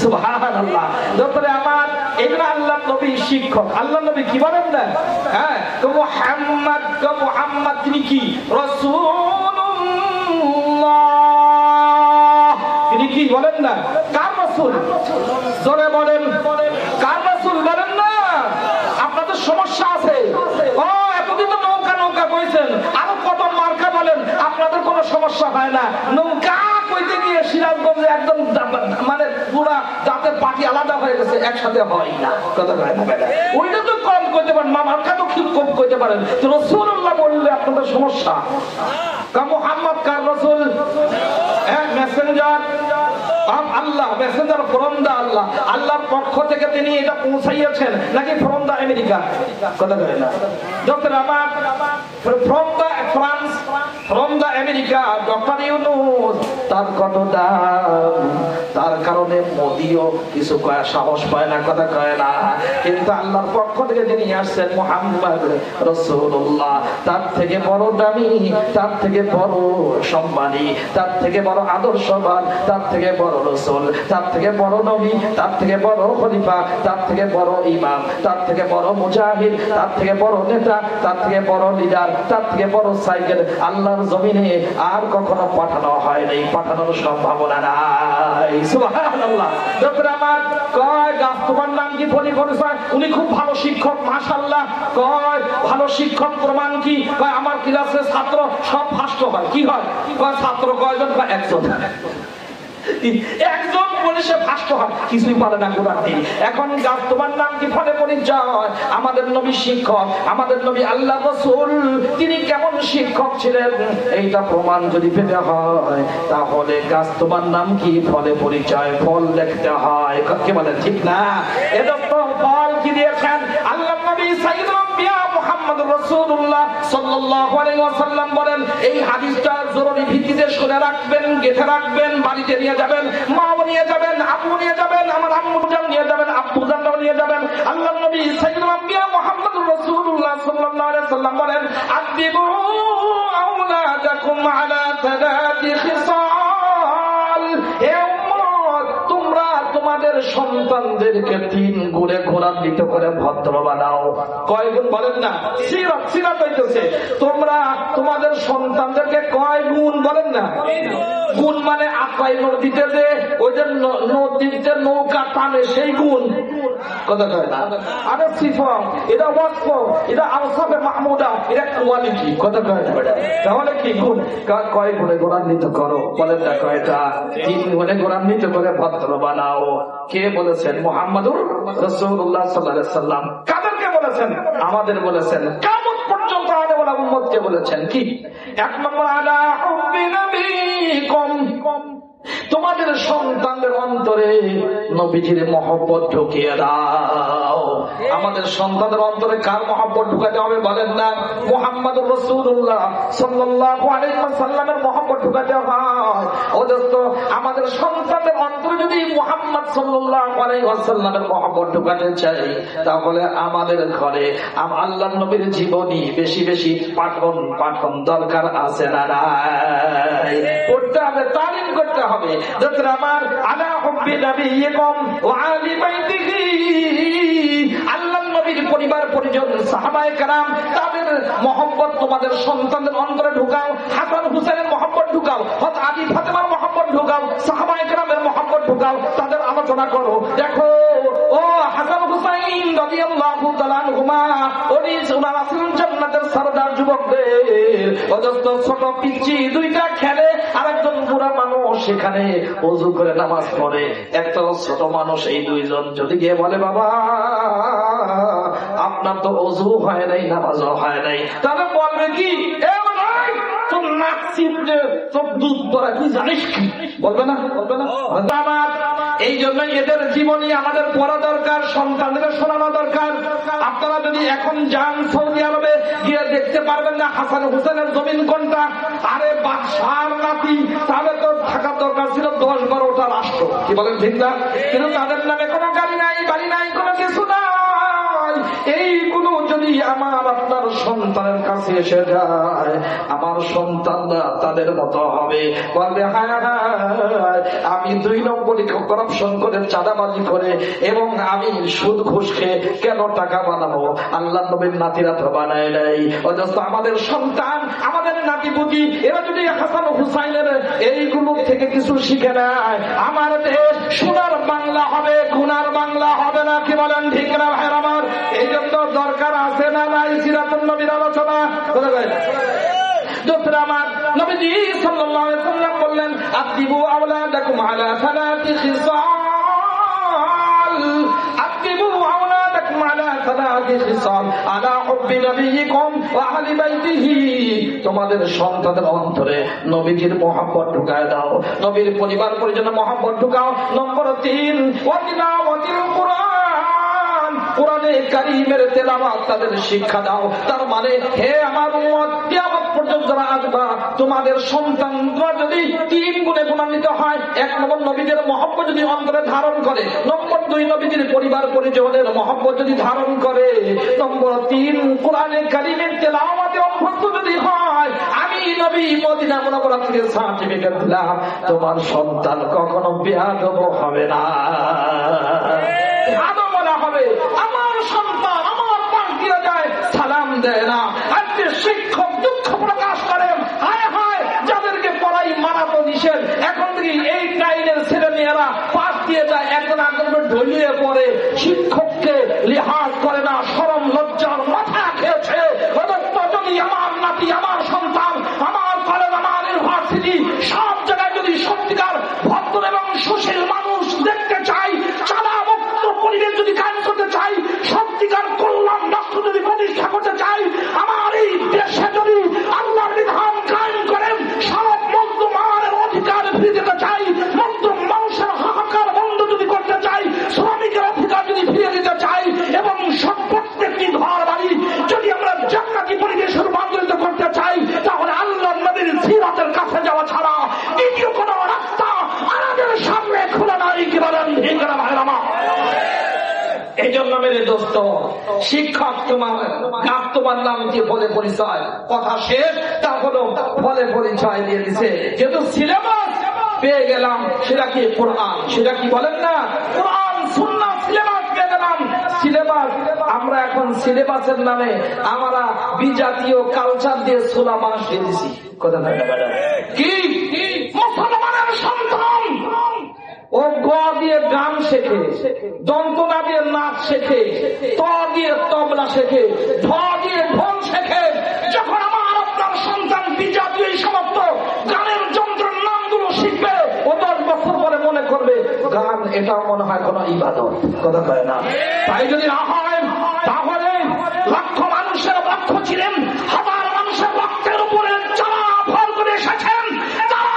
সুবহানাল্লাহ। তারপরে আমার এগুলো আল্লাহর নবী শিক্ষক। আল্লাহর নবী কি বলেন না? হ্যাঁ, তো মুহাম্মদ তিনি কি? তিনি কি বলেন না? কার রাসূল? জোরে বলেন, কার রাসূল বলেন না? আপনাদের সমস্যা আছে। ও এতদিন তো নৌকা নৌকা কইছেন, আরো কত মার্কা বলেন, আপনাদের কোনো সমস্যা হয় না। নৌকা কইতে গিয়ে সিরাজগঞ্জে একদম মানে পুরা দাঁতে মাটি আলাদা হয়ে গেছে, একসাথে হয় না। কথা কয় না বেটা, ওইটা তো কম করতে পারেন, মামার কাছে খুব কম করতে পারেন। তো রাসূলুল্লাহ বললে আপনাদের সমস্যা। মুহাম্মদ কার রাসূল? Messenger Allah, messenger from the Allah, আল্লাহর পক্ষ থেকে তিনি এটা পৌঁছাইয়াছেন, নাকি ফ্রম দা আমেরিকা? কথা কয় না ডক্টর আমার, from the France, from the America. Doctor Yunus তার কত দাম, তার কারণে মোদিও কিছু কয় সাহস পায় না, কথা কয় না। কিন্তু আল্লাহর পক্ষ থেকে যিনি আসছেন মুহাম্মদ রাসূলুল্লাহ, তার থেকে বড় দামি, তার থেকে বড় সম্মানী, তার থেকে বড় আদর্শবান, তার থেকে বড় রাসূল, তার থেকে বড় নবী, তার থেকে বড় খলিফা, তার থেকে বড় ইমাম, তার থেকে বড় মুজাহিদ, তার থেকে বড় নেতা, তার থেকে বড় লিডার, তার থেকে বড় সাইকেল আল্লাহর জমিনে আর কখনো পাঠানো হয় নাই, পাঠানোর সম্ভাবনা নাই। সুবহানাল্লাহ। ডক্টর আমার কয় গাছ তোমার নাম কি? ফলি পরিচয়। উনি খুব ভালো শিক্ষক, মাশাআল্লাহ। কয় ভালো শিক্ষক প্রমাণ কি? কয় আমার ক্লাসে ছাত্র সব ফার্স্ট হয়। কি হয়? কয় ছাত্র কয়জন? কয় একজন। একজন বলে সে ফার্স্ট হয়, কিছুই পারে না কোরআন দিয়ে। এখন গাছ তোমার নাম কি? ফলে পরিচয়। আমাদের নবী শিক্ষক, আমাদের নবী আল্লাহ রাসূল, তিনি কেমন শিক্ষক ছিলেন এইটা প্রমাণ যদি পেতে হয়, তাহলে গাছ তোমার নাম কি? ফলে পরিচয়, ফল দেখতে হয়। কি বলেন, ঠিক না? এটা তো ফল কি দিয়েছেন আল্লাহ নবী সাইয়্যিদুল আম্বিয়া মুহাম্মদুর রাসূলুল্লাহ সাল্লাল্লাহু আলাইহি ওয়াসাল্লাম বলেন, এই হাদিসটা জরুরি ভিত্তিতে শুনে রাখবেন, গেঁথে রাখবেন, বাড়িতে নিয়ে যাবেন, মাও নিয়ে যাবেন, আব্বু নিয়ে যাবেন, আমার আম্মু জান নিয়ে যাবেন, আব্বু জানরাও নিয়ে যাবেন। আল্লাহ নবী সাইয়্যিদুল আম্বিয়া মুহাম্মদুর রাসূলুল্লাহ সাল্লাল্লাহু আলাইহি ওয়াসাল্লাম বলেন, আদিবু আওলাদাকুম আলা তালাতি খিসাল। হে উম্মত, তোমরা তোমাদের সন্তানদেরকে 3 গুণে গুণান্বিত করে ভদ্র বানাও। কয় গুণ বলেন না? সিরাত, সিরাত হইতেছে। তোমরা তোমাদের সন্তানদেরকে কয় গুণ বলেন না? গুণ মানে আপাই নদীতে যে ওই যে নদীতে নৌকা টানে সেই গুণ, কথা কয় না? আরে সিফা, এটা ওয়াসফ, এটা আওসাফে মাহমুদা, এটা কোয়ালিটি, কথা কয় না? তাহলে কি গুণ? কয় গুণে গুণান্বিত করো বলেন না? কয়টা? 3 গুণে গুণান্বিত করে ভদ্র বানাও। কে বলেছেন? মুহাম্মদুর রাসূলুল্লাহ সাল্লাল্লাহু আলাইহি ওয়াসাল্লাম। কাদেরকে বলেছেন? আমাদের বলেছেন। কিয়ামত পর্যন্ত আনে বলা উম্মতকে বলেছেন। কি? 1 নম্বর, আলা হুব্বি নবীকুম, তোমাদের সন্তানদের অন্তরে নবীজির মহব্বত ঢুকিয়ে দাও। আমাদের সন্তানদের অন্তরে কার মহব্বত ঢুকাতে হবে বলেন না? মুহাম্মদুর রাসূলুল্লাহ সাল্লাল্লাহু আলাইহি ওয়াসাল্লামের মহব্বত ঢুকাতে হয়। ও দোস্ত, আমাদের সন্তানদের অন্তরে যদি মুহাম্মদ সাল্লাল্লাহু আলাইহি ওয়াসাল্লামের মহব্বত ঢুকাতে চাই, তাহলে আমাদের ঘরে আল্লাহর নবীর জীবনী বেশি বেশি পাঠন দরকার আছে না নাই? পড়তে হবে, তালিম করতে হবে। যতটা আমার আলা হুব্বি নবিয়িকুম ওয়া আলি বাইতিহি, আল্লাহর নবীর পরিবার পরিজন সাহাবায়ে কেরাম তাদের মহব্বত তোমাদের সন্তানদের অন্তরে ঢুকাও। হাসান হুসাইনের মহব্বত ঢুকাও, হযরত আলী ফাতেমার মহব্বত ঢুকাও, সাহাবায়ে কেরামের মহব্বত ঢুকাও, তাদের আলোচনা করো। দেখো ও হাসান হুসাইন রাদিয়াল্লাহু তাআলা আনহুমা, ওনারা ছিলেন জান্নাতের সরদার যুবকদের। অজস্র ছোট পিচ্চি দুইটা খেলে, আর একজন বুড়া মানুষ সেখানে ওযু করে নামাজ পড়ে। একটা ছোট মানুষ, এই দুইজন যদি গিয়ে বলে, বাবা আপনার তো ওযু হয় নাই, নামাজও হয় নাই, তাহলে বলবে কি? তোর নাক চিপড়ে তোর দুধ পড়া, তুই জানিস কি? বলবে না? বলবে না? এই জন্য এদের জীবনী আমাদের পড়া দরকার, সন্তানদের শোনানো দরকার। আপনারা যদি এখন যান সৌদি আরবে, গিয়ে দেখতে পারবেন না হাসান হুসেনের জমিন কোনটা। আরে বাদশার নাতি, তাহলে তো থাকার দরকার ছিল 10-12টা রাষ্ট্র। কি বলেন, ঠিক না? কিন্তু তাদের নামে কোনো গাড়ি নাই, বাড়ি নাই, কোনো কিছু নাই। এইগুলো যদি আমার আপনার সন্তানের কাছে এসে যায়, আমার সন্তানরা তাদের মতো হবে। বলবে, হায় হায়, আমি 2 নম্বরই করাপশন করে, চাঁদাবাজি করে, এবং আমি সুদ ঘুষ খেয়ে কেন টাকা বানাবো? আল্লাহ নবীর নাতিরা তো বানায় নাই। অথচ আমাদের সন্তান, আমাদের নাতিপুতি, এরা যদি হাসান হুসাইনের এইগুলো থেকে কিছু শিখে নেয়, আমার দেশ সোনার বাংলা হবে, গুনার বাংলা হবে না। কি বলেন, ঠিক না ভাই আমার? এই জন্য দরকার আছে না নাই সিরাতুন নবীর আলোচনা? দোস্তরা আমার, নবীজি সাল্লাল্লাহু আলাইহি ওয়াসাল্লাম বললেন, আদিবু আওলাদাকুম আলা সালাতি খিসাল। খিসাল আতিবু আওলাদাকুম আলা সালাতি খিসাল আলা হুব্বি নবিয়িকুম ওয়া আহলি বাইতিহি। তোমাদের সন্তানদের অন্তরে নবীজির মহব্বত ঢুকায় দাও, নবীর পরিবার পরিজনের মহব্বত ঢুকাও। নম্বর 3 ওয়া তিলাওয়াতিল কুরআন, কোরআনে কারীমের তেলাওয়াত তাদের শিক্ষা দাও। তার মানে হে আমার উম্মত, কিয়ামত পর্যন্ত যারা আসবা, তোমাদের সন্তানরা যদি 3 গুণে গুণান্বিত হয়, 1 নম্বর নবীদের মহব্বত যদি অন্তরে ধারণ করে, নম্বর 2 নবীদের পরিবার পরিজনের মহব্বত যদি ধারণ করে, নম্বর 3 কোরআনে কারীমের তেলাওয়াতে অভ্যস্ত যদি হয়। আমি নবী মদিনা মুনাওয়ারা থেকে সার্টিফিকেট দিলাম, তোমার সন্তান কখনো বেয়াদব হবে না, ভালো বলা হবে। আমার সন্তান আমার পাশ দিয়ে যায়, সালাম দেয় না। আজকে শিক্ষক দুঃখ প্রকাশ করেন, হায় হায় যাদেরকে পড়াই মারা তো নিষেধ, এখন থেকে এই লাইনের ছেলে মেয়েরা পাশ দিয়ে যায়, একজন একজন ঢলিয়ে পড়ে, শিক্ষককে লিহাজ করে না, শরম লজ্জার মাথা খেয়েছে। যদি আমার নাতি, আমার সন্তান, আমার কলেজ, আমার ইউনিভার্সিটি, সব জায়গায় যদি সত্যিকার ভদ্র এবং সুশীল মানুষ দেখতে চাই, চাঁদা মুক্ত পরিবেশ যদি কায়েম করতে চাই, সত্যিকার কল্যাণ রাষ্ট্র যদি প্রতিষ্ঠা করতে চাই, আমার এই দেশে যদি আল্লাহর বিধান কায়েম করেন, সব মজলুমের অধিকার ফিরে দিতে চাই, মজলুম মানুষের হাহাকার বন্ধ যদি করতে চাই, শ্রমিকের অধিকার যদি ফিরে দিতে চাই, এবং সব প্রত্যেকটি ঘর বাড়ি যদি আমরা জান্নাতি পরিবেশে রূপান্তরিত করতে চাই, তাহলে আল্লাহর নবীর সিরাতের কাছে যাওয়া ছাড়া দ্বিতীয় কোন রাস্তা আমাদের সামনে খোলা নাই। কি বলেন ঠিক না ভাইরা? এই জন্য মেরে দোস্ত, শিক্ষক তোমার নাম কি বলে পরিচয়, কথা শেষ। তা হলো বলে পরিচয় দিয়ে দিছে, যেহেতু সিলেবাস পেয়ে গেলাম, সেটা কি কোরআন, সেটা কি বলেন না, কোরআন সুন্নাহ সিলেবাস পেয়ে গেলাম। সিলেবাস আমরা এখন সিলেবাসের নামে আমরা বিজাতীয় কালচার দিয়ে সোলা মাস দিয়ে দিছি। কথা কি মুসলমানের সন্তান ও গ দিয়ে গান শেখে, দন্তনা দিয়ে নাচ শেখে, ত দিয়ে তবলা শেখে, ঢ দিয়ে ঢোল শেখে। যখন আমার আপনার সন্তান বিজাতীয় এই সমস্ত গানের যন্ত্রের নামগুলো শিখবে, ও 10 বছর পরে মনে করবে গান এটাও মনে হয় কোন ইবাদত। কথা কয় না? তাই যদি না হয়, তাহলে লক্ষ মানুষের লক্ষ ছিলেন, হাজার মানুষের রক্তের উপরে যারা ভর করে এসেছেন, তারা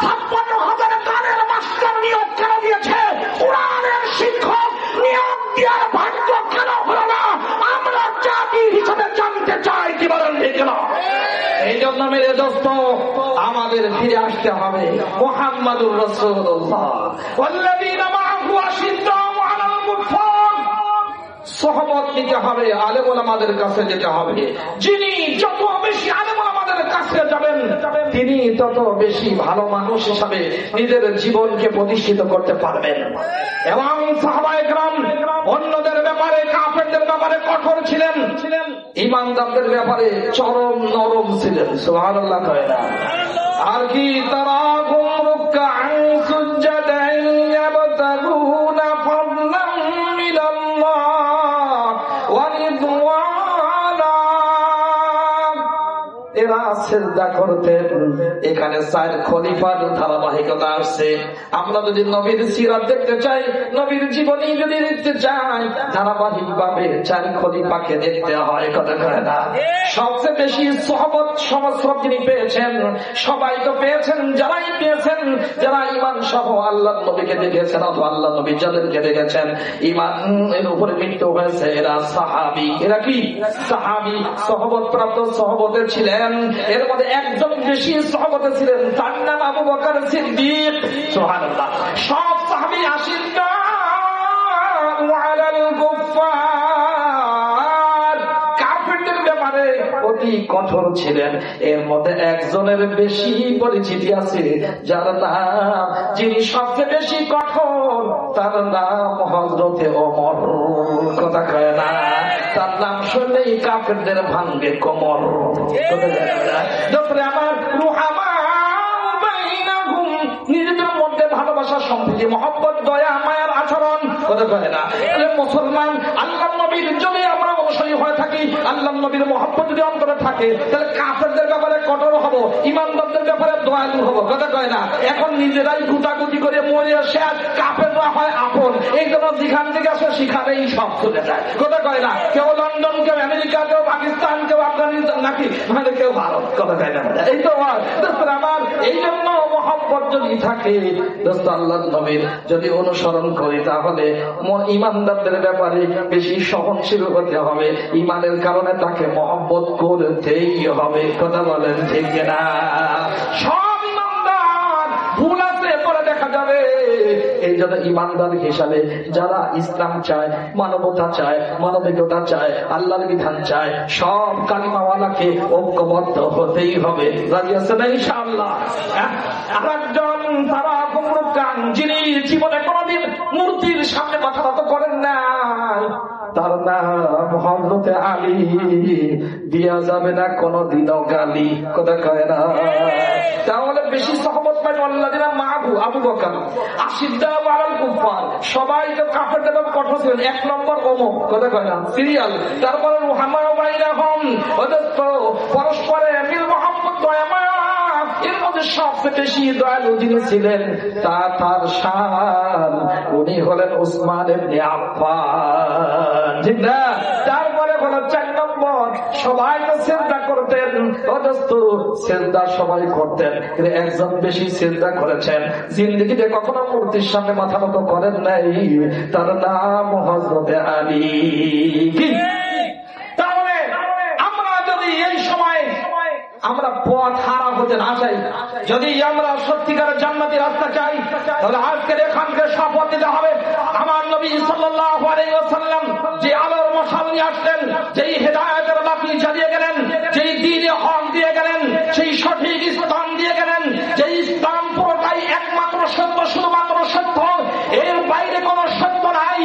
56,000 গানের মাস্টার নিয়োগ কেন দিয়েছে, কোরআনের শিক্ষক নিয়োগ দেওয়ার ভাগ্য কেন হলো না, আমরা জাতি হিসেবে জানতে চাই। কি বলেন ঠিক না? এই জন্য মেরে দোস্ত, আমাদের ফিরে আসতে হবে মুহাম্মাদুর রাসূলুল্লাহ ওয়াল্লাযীনা মাআহু আশিদ্দাউ আলাল কুফফার। সহবত নিতে হবে, আলেম ওলামাদের কাছে যেতে হবে। যিনি যত বেশি আলেম ওলামাদের কাছে যাবেন, তিনি তত বেশি ভালো মানুষ হিসাবে নিজের জীবনকে প্রতিষ্ঠিত করতে পারবেন। এবং সাহাবায়ে কেরাম অন্যদের ব্যাপারে, কাফেরদের ব্যাপারে কঠোর ছিলেন, ঈমানদারদের ব্যাপারে চরম নরম ছিলেন। সুবহানাল্লাহ কয় না? আর কি তারা রুকআন সুজদান ইয়াবতাগুনা ফাদলান মিনাল্লাহ ওয়া রিদওয়ানা। এরা সিজদা করতেন। এখানে 4 খলিফার ধারাবাহিকতা আসছে। আমরা যদি নবীর সিরাত দেখতে চাই, নবীর জীবনী যদি দেখতে চাই, ধারাবাহিক ভাবে 4 খলিফাকে দেখতে হয়। কথা কয় না? সবচেয়ে বেশি সহবত সমাজসব যিনি পেয়েছেন, সবাই তো পেয়েছেন, যারাই পেয়েছেন, যারা ঈমান সহ আল্লাহ নবীকে দেখেছেন, অথবা আল্লাহ নবী যাদেরকে দেখেছেন, ঈমান এর উপরে মৃত্যু হয়েছে, এরা সাহাবী। এরা কি সাহাবী? সহবত প্রাপ্ত সহবতে ছিলেন। এর মধ্যে একজন বেশি সহবতে ছিলেন, তার নাম আবু বকর সিদ্দিক। সুবহানাল্লাহ। সব সাহাবী আশিদ্দাউ আলাল কুফফার, কাফেরদের ব্যাপারে অতি কঠোর ছিলেন। এর মধ্যে একজনের বেশি পরিচিতি আছে, যার নাম, যিনি সবচেয়ে বেশি কঠোর, তার নাম হযরতে ওমর। কথা কয় না? তার নাম শুনলেই কাফেরদের ভাঙবে কোমর। আমার রুহামা বাইনাহুম, নিজেদের মধ্যে ভালোবাসা, সম্প্রীতি, মহব্বত, দয়া, মায়ার আচরণ কথা কয় না। মুসলমান আল্লাহ নবীর যদি আমরা অনুসারী হয়ে থাকি, আল্লাহ নবীর মহব্বত যদি অন্তরে থাকে, তাহলে কাফেরদের ব্যাপারে কঠোর হব, ইমানদারদের ব্যাপারে দয়ালু হব। কথা কয় না। এখন নিজেরাই গুটাগুটি করে মরে আসে, আর কাফেররা হয় আপন। এই জন্য যেখান থেকে আসে সেখানেই সব চলে যায়। কথা কয় না। কেউ লন্ডন, কেউ আমেরিকা, কেউ পাকিস্তান, কেউ আফগানিস্তান, নাকি মানে কেউ ভারত। কথা কয় না। এই তো আমার এই জন্য মহব্বত যদি থাকে দোস্ত, আল্লাহ নবীর যদি অনুসরণ করি, তাহলে ইমানদারদের ব্যাপারে বেশি সহনশীল হতে হবে। ইমানের কারণে তাকে মহব্বত করতেই হবে। কথা বলেন ঠিক না? সব ইমানদার ভুল আছে পরে দেখা যাবে। এই জন্য ইমানদার হিসাবে যারা ইসলাম চায়, মানবতা চায়, মানবিকতা চায়, আল্লাহর বিধান চায়, সব কালিমাওয়ালাকে ঐক্যবদ্ধ হতেই হবে। রাজি আছে না ইনশাআল্লাহ? আরেকজন তারা কুমরুকান, যিনি জীবনে কোনদিন মূর্তির সামনে মাথা নত করেন না, তার নাম হযরতে আলী। দিয়া যাবে না কোনদিনও গালি। কথা কয় না। তাহলে বেশি সহমত পাই আল্লাযিনা মাহু আবু বকর আশিদ্দা ওয়ালাল কুফার, সবাই তো কাফেরদের কঠোর ছিলেন। 1 নম্বর ওমর। কথা কয় না? সিরিয়াল। তারপরে রুহামা বাইনাহুম, ওদের পরস্পরে মিল মহব্বত দয়া মায়া, এর মধ্যে সবচেয়ে বেশি দয়ালু যিনি ছিলেন তার শান, উনি হলেন উসমান ইবনে আফফান। ঠিক না? তারপরে হলো 4 নম্বর, সবাই তো সিজদা করতেন, অথচ সিজদা সবাই করতেন, কিন্তু একজন বেশি সিজদা করেছেন, জিন্দেগিতে কখনো মূর্তির সামনে মাথা নত করেন নাই, তার নাম হযরতে আলী। কি তাহলে আমরা যদি এই সময় আমরা পথ হারা হতে না চাই, যদি আমরা সত্যিকারের জান্নাতি রাস্তা চাই, তাহলে আজকের এখানকে শপথ দিতে হবে, আমার নবী সাল্লাল্লাহু আলাইহি ওয়াসাল্লাম যে আলোর মশাল নিয়ে আসলেন, যেই হেদায়েতের বাতি জ্বালিয়ে গেলেন, যেই দ্বীনে হক দিয়ে গেলেন, সেই সঠিক ইসলাম দিয়ে গেলেন, যে ইসলাম পুরোটাই একমাত্র সত্য, শুধুমাত্র সত্য, এর বাইরে কোনো সত্য নাই,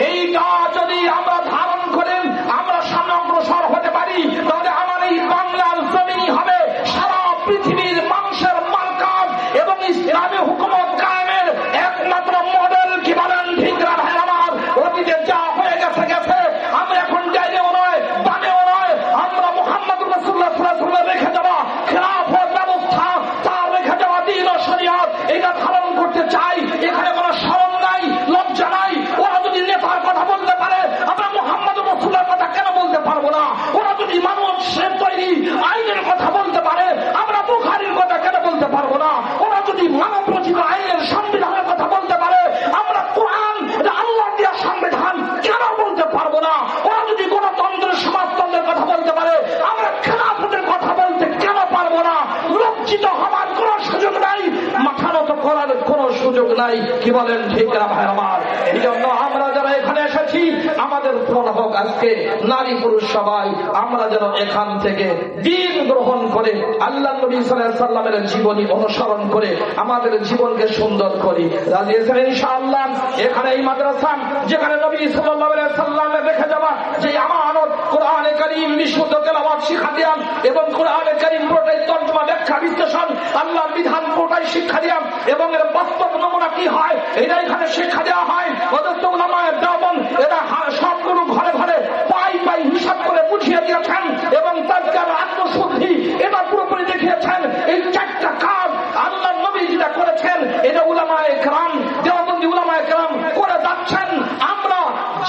এইটা যদি আমরা ধারণ করেন, আমরা সামনে অগ্রসর হতে পারি, তাহলে আমার এই বাংলার জমিনই হবে সারা পৃথিবীর মানুষের মার্কাজ এবং ইসলামী হুকুমত কায়েমের একমাত্র মডেল। কি বলেন ঠিক না ভাই আমার? অতীতে যা হয়ে গেছে গেছে, আমরা এখন যাইলেও নয়, বানেও নয়, আমরা মুহাম্মদুর রাসূলুল্লাহ সাল্লাল্লাহু আলাইহি ওয়াসাল্লাম রেখে যাওয়া খেলাফত ব্যবস্থা, তার রেখে যাওয়া দ্বীন ও শরীয়ত, এটা ধারণ করতে চাই। এখানে কোনো শরম নাই, লজ্জা নাই। ওরা যদি নেতার কথা বলতে পারে, আমরা মুহাম্মদুর রাসূলুল্লাহর কথা কেন বলতে পারবো না? ওরা যদি মানুষের তৈরি আইনের কথা বলতে পারে, আমরা বুখারীর কথা কেন বলতে পারবো না? ওরা যদি মানব রচিত আইনের সংবিধানের কথা বলতে পারে, আমরা কোরআন আল্লাহ দিয়া সংবিধান কেন বলতে পারবো না? ওরা যদি গণতন্ত্রের সমাজতন্ত্রের কথা বলতে পারে, আমরা খেলাফতের কথা বলতে কেন পারবো না? লজ্জিত হবার কোন সুযোগ নাই, মাথা নত করার কোন সুযোগ নাই। কি বলেন ঠিক না ভাই আমার? এই জন্য আমরা যারা এখানে এসেছি, আমাদের ফোন হোক আজকে নারী পুরুষ সবাই, আমরা যেন এখান থেকে দ্বীন গ্রহণ করে আল্লাহ নবী সাল্লাল্লাহু আলাইহি ওয়াসাল্লামের জীবনী অনুসরণ করে আমাদের জীবনকে সুন্দর করি। রাজি আছেন ইনশাআল্লাহ? এখানে এই মাদ্রাসা, যেখানে নবী সাল্লাল্লাহু আলাইহি ওয়াসাল্লামের রেখে যাওয়া যে আমানত, কোরআনে কারীম বিশুদ্ধ তেলাওয়াত শিক্ষা দিলাম, এবং কোরআনে কারীম পুরোটাই তর্জমা, ব্যাখ্যা, বিশ্লেষণ, আল্লাহর বিধান পুরোটাই শিক্ষা দিলাম, এবং এর বাস্তব নমুনা কি হয় এটা এখানে শিক্ষা দেওয়া হয়। অথচ উলামায়ে দেওবন্দ এটা সবগুলো ঘরে ঘরে পাই পাই হিসাব করে বুঝিয়ে দিয়েছেন, এবং তাজকিয়ার আত্মশুদ্ধি এটা পুরোপুরি দেখিয়েছেন। এই 4টা কাজ আল্লাহর নবী যেটা করেছেন, এটা উলামায়ে কেরাম, দেওবন্দি উলামায়ে কেরাম করে যাচ্ছেন। আমরা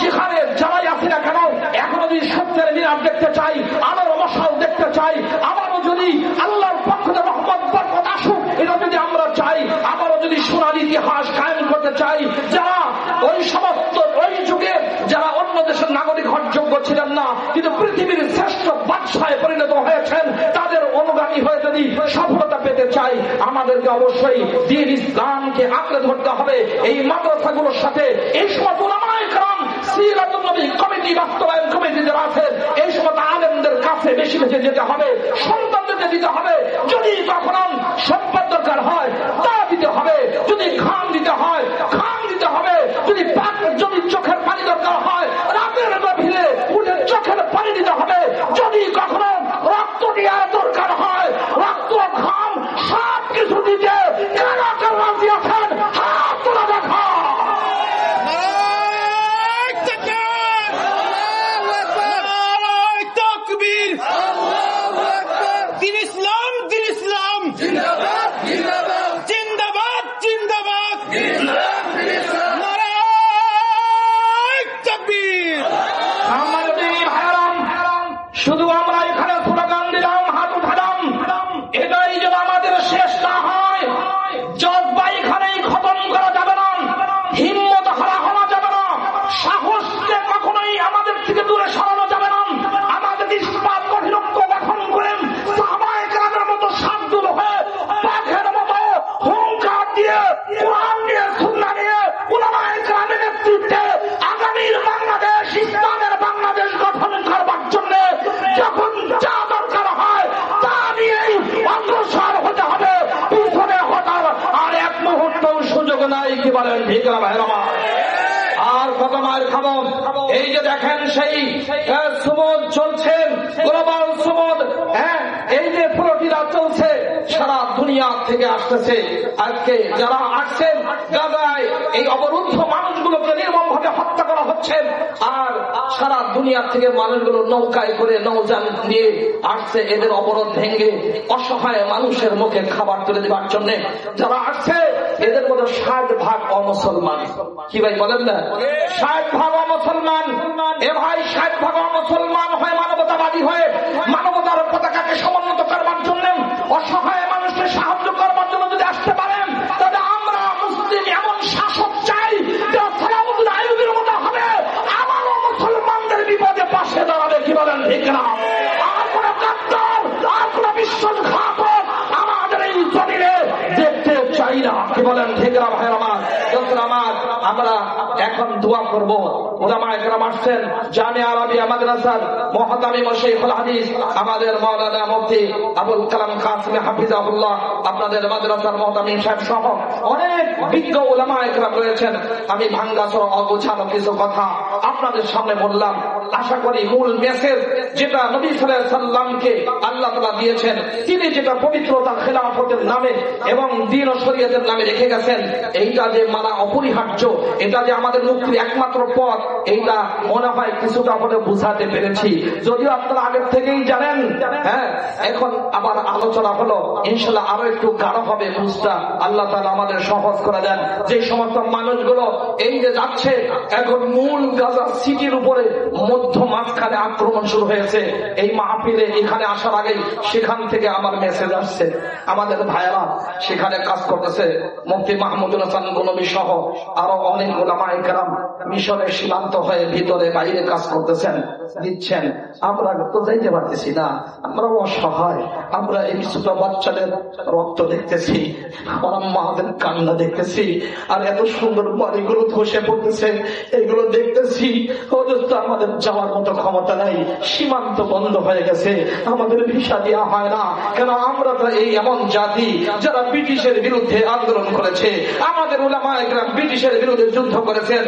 যেখানে যারাই আছি না কেন, এখনো যদি সত্যের মিনার দেখতে চাই, আলোর মশাল দেখতে চাই, আবারও যদি আল্লাহর পক্ষ থেকে রহমত বরকত আসুক, এটা যদি আমরা চাই, আবারও যদি সোনার ইতিহাস কায়েম করতে চাই, যারা ওই সমস্ত ওই যুগে যারা অন্য দেশের নাগরিক হওয়ার যোগ্য ছিলেন না, কিন্তু পৃথিবীর শ্রেষ্ঠ বাদশাহে পরিণত হয়েছেন, তাদের অনুগামী হয়ে যদি সফলতা পেতে চাই, আমাদেরকে অবশ্যই দ্বীন ইসলামকে আঁকড়ে ধরতে হবে। এই মাদ্রাসাগুলোর সাথে এই সময় উলামায়ে কেরাম, সিরাতুন নবী কমিটি, বাস্তবায়ন কমিটি যারা আছে, এই সময় আলেমদের কাছে বেশি বেশি যেতে হবে, সন্তানদেরকে দিতে হবে। যদি কখনো সম্পদ দরকার হয় তা দিতে হবে, যদি খাম দিতে হয় খাম দিতে হবে, যদি চোখের পানি দরকার হয় রাতের গভীরে উঠে চোখের পানি দিতে হবে, যদি কখনো রক্ত দেওয়ার দরকার হয় রক্ত, ঘাম সব কিছু দিতে কারা কারা রাজি আছেন? হাত তোলা দেখা। সুযোগ নাই, কি বলেন ঠিক না ভাইরা আমার? আর কত মায়ের খাবো? এই যে দেখেন সেই সুমদ চলছেন, গ্লোবাল সুমদ, হ্যাঁ, এই যে প্রতিটা চলছে, সারা দুনিয়া থেকে আসতেছে। আজকে যারা আসছেন গাজায়, এই অবরুদ্ধ মানুষগুলোকে নির্মমভাবে হত্যা করা হচ্ছে, আর সারা দুনিয়া থেকে মানুষগুলো নৌকায় করে নৌযান নিয়ে আসছে এদের অবরোধ ভেঙে অসহায় মানুষের মুখে খাবার তুলে দেওয়ার জন্য। যারা আসছে এদের মধ্যে 60% অমুসলমান। কি ভাই বলেন না? 60% অমুসলমান। এ ভাই 60% অমুসলমান হয়ে মানবতাবাদী হয়ে মানবতার পতাকাকে সমুন্নত করবার জন্য, অসহায় মানুষকে সাহায্য করবার জন্য যদি আসতে পারেন, তবে আমরা মুসলিম এমন শাসক চাই যারা সালামুল আইয়ুবের মতো হবে, আমারও মুসলমানদের বিপদে পাশে দাঁড়াবে। কি বলেন ঠিক না? আর কোন গাদ্দার, আর কোন বিশ্বাসঘাতক আমাদের এই জমিনে দেখতে চাই না। কি বলেন ঠিক না ভাইয়ের আমার? আমার আমরা এখন দোয়া করব। উলামায়ে কেরাম আসছেন জামিয়া আরবিয়া মাদ্রাসার মুহতামিম ও শাইখুল হাদিস আমাদের মাওলানা মুফতি আবুল কালাম কাসিম হাফিজাহুল্লাহ, আপনাদের মাদ্রাসার মুহতামিম সাহেব সহ অনেক বিজ্ঞ উলামায়ে কেরাম রয়েছেন। আমি ভাঙ্গাচোরা অগোছালো কিছু কথা আপনাদের সামনে বললাম। আশা করি মূল মেসেজ যেটা নবী সাল্লাল্লাহু আলাইহি সাল্লামকে আল্লাহ তাআলা দিয়েছেন, তিনি যেটা পবিত্রতা খেলাফতের নামে এবং দ্বীন ও শরীয়তের নামে রেখে গেছেন, এইটা যে মানা অপরিহার্য, এটা যে আমাদের মুক্তির একমাত্র পথ, এইটা মনে হয় কিছুটা হলে বুঝাতে পেরেছি। যদিও আপনারা আগের থেকেই জানেন, হ্যাঁ, এখন আবার আলোচনা হলো, ইনশাআল্লাহ আরো একটু গাঢ় হবে বুঝটা। আল্লাহ তাআলা আমাদের সহজ করে দেন। যে সমস্ত মানুষগুলো এই যে যাচ্ছে, এখন মূল গাজা সিটির উপরে মধ্য মাঝখানে আক্রমণ শুরু হয়েছে। এই মাহফিলে এখানে আসার আগেই সেখান থেকে আমার মেসেজ আসছে, আমাদের ভাইয়েরা সেখানে কাজ করতেছে। মুফতি মাহমুদুল হাসান গনবী সহ আরো অনেক উলামায়ে কেরাম মিশরের সীমান্ত হয়ে ভিতরে বাইরে কাজ করতেছেন, দিচ্ছেন। আমরা তো যাইতে পারতেছি না, আমরা অসহায়। আমরা এই ছোট বাচ্চাদের রক্ত দেখতেছি, আমার মাদের কান্না দেখতেছি, আর এত সুন্দর বাড়িগুলো ধসে পড়তেছে, এগুলো দেখতেছি। অথচ আমাদের যাওয়ার মতো ক্ষমতা নাই, সীমান্ত বন্ধ হয়ে গেছে, আমাদের ভিসা দেওয়া হয় না। কেন? আমরা তো এই এমন জাতি যারা ব্রিটিশের বিরুদ্ধে আন্দোলন করেছে। আমাদের উলামায়ে কেরাম ব্রিটিশের বিরুদ্ধে যুদ্ধ করেছেন।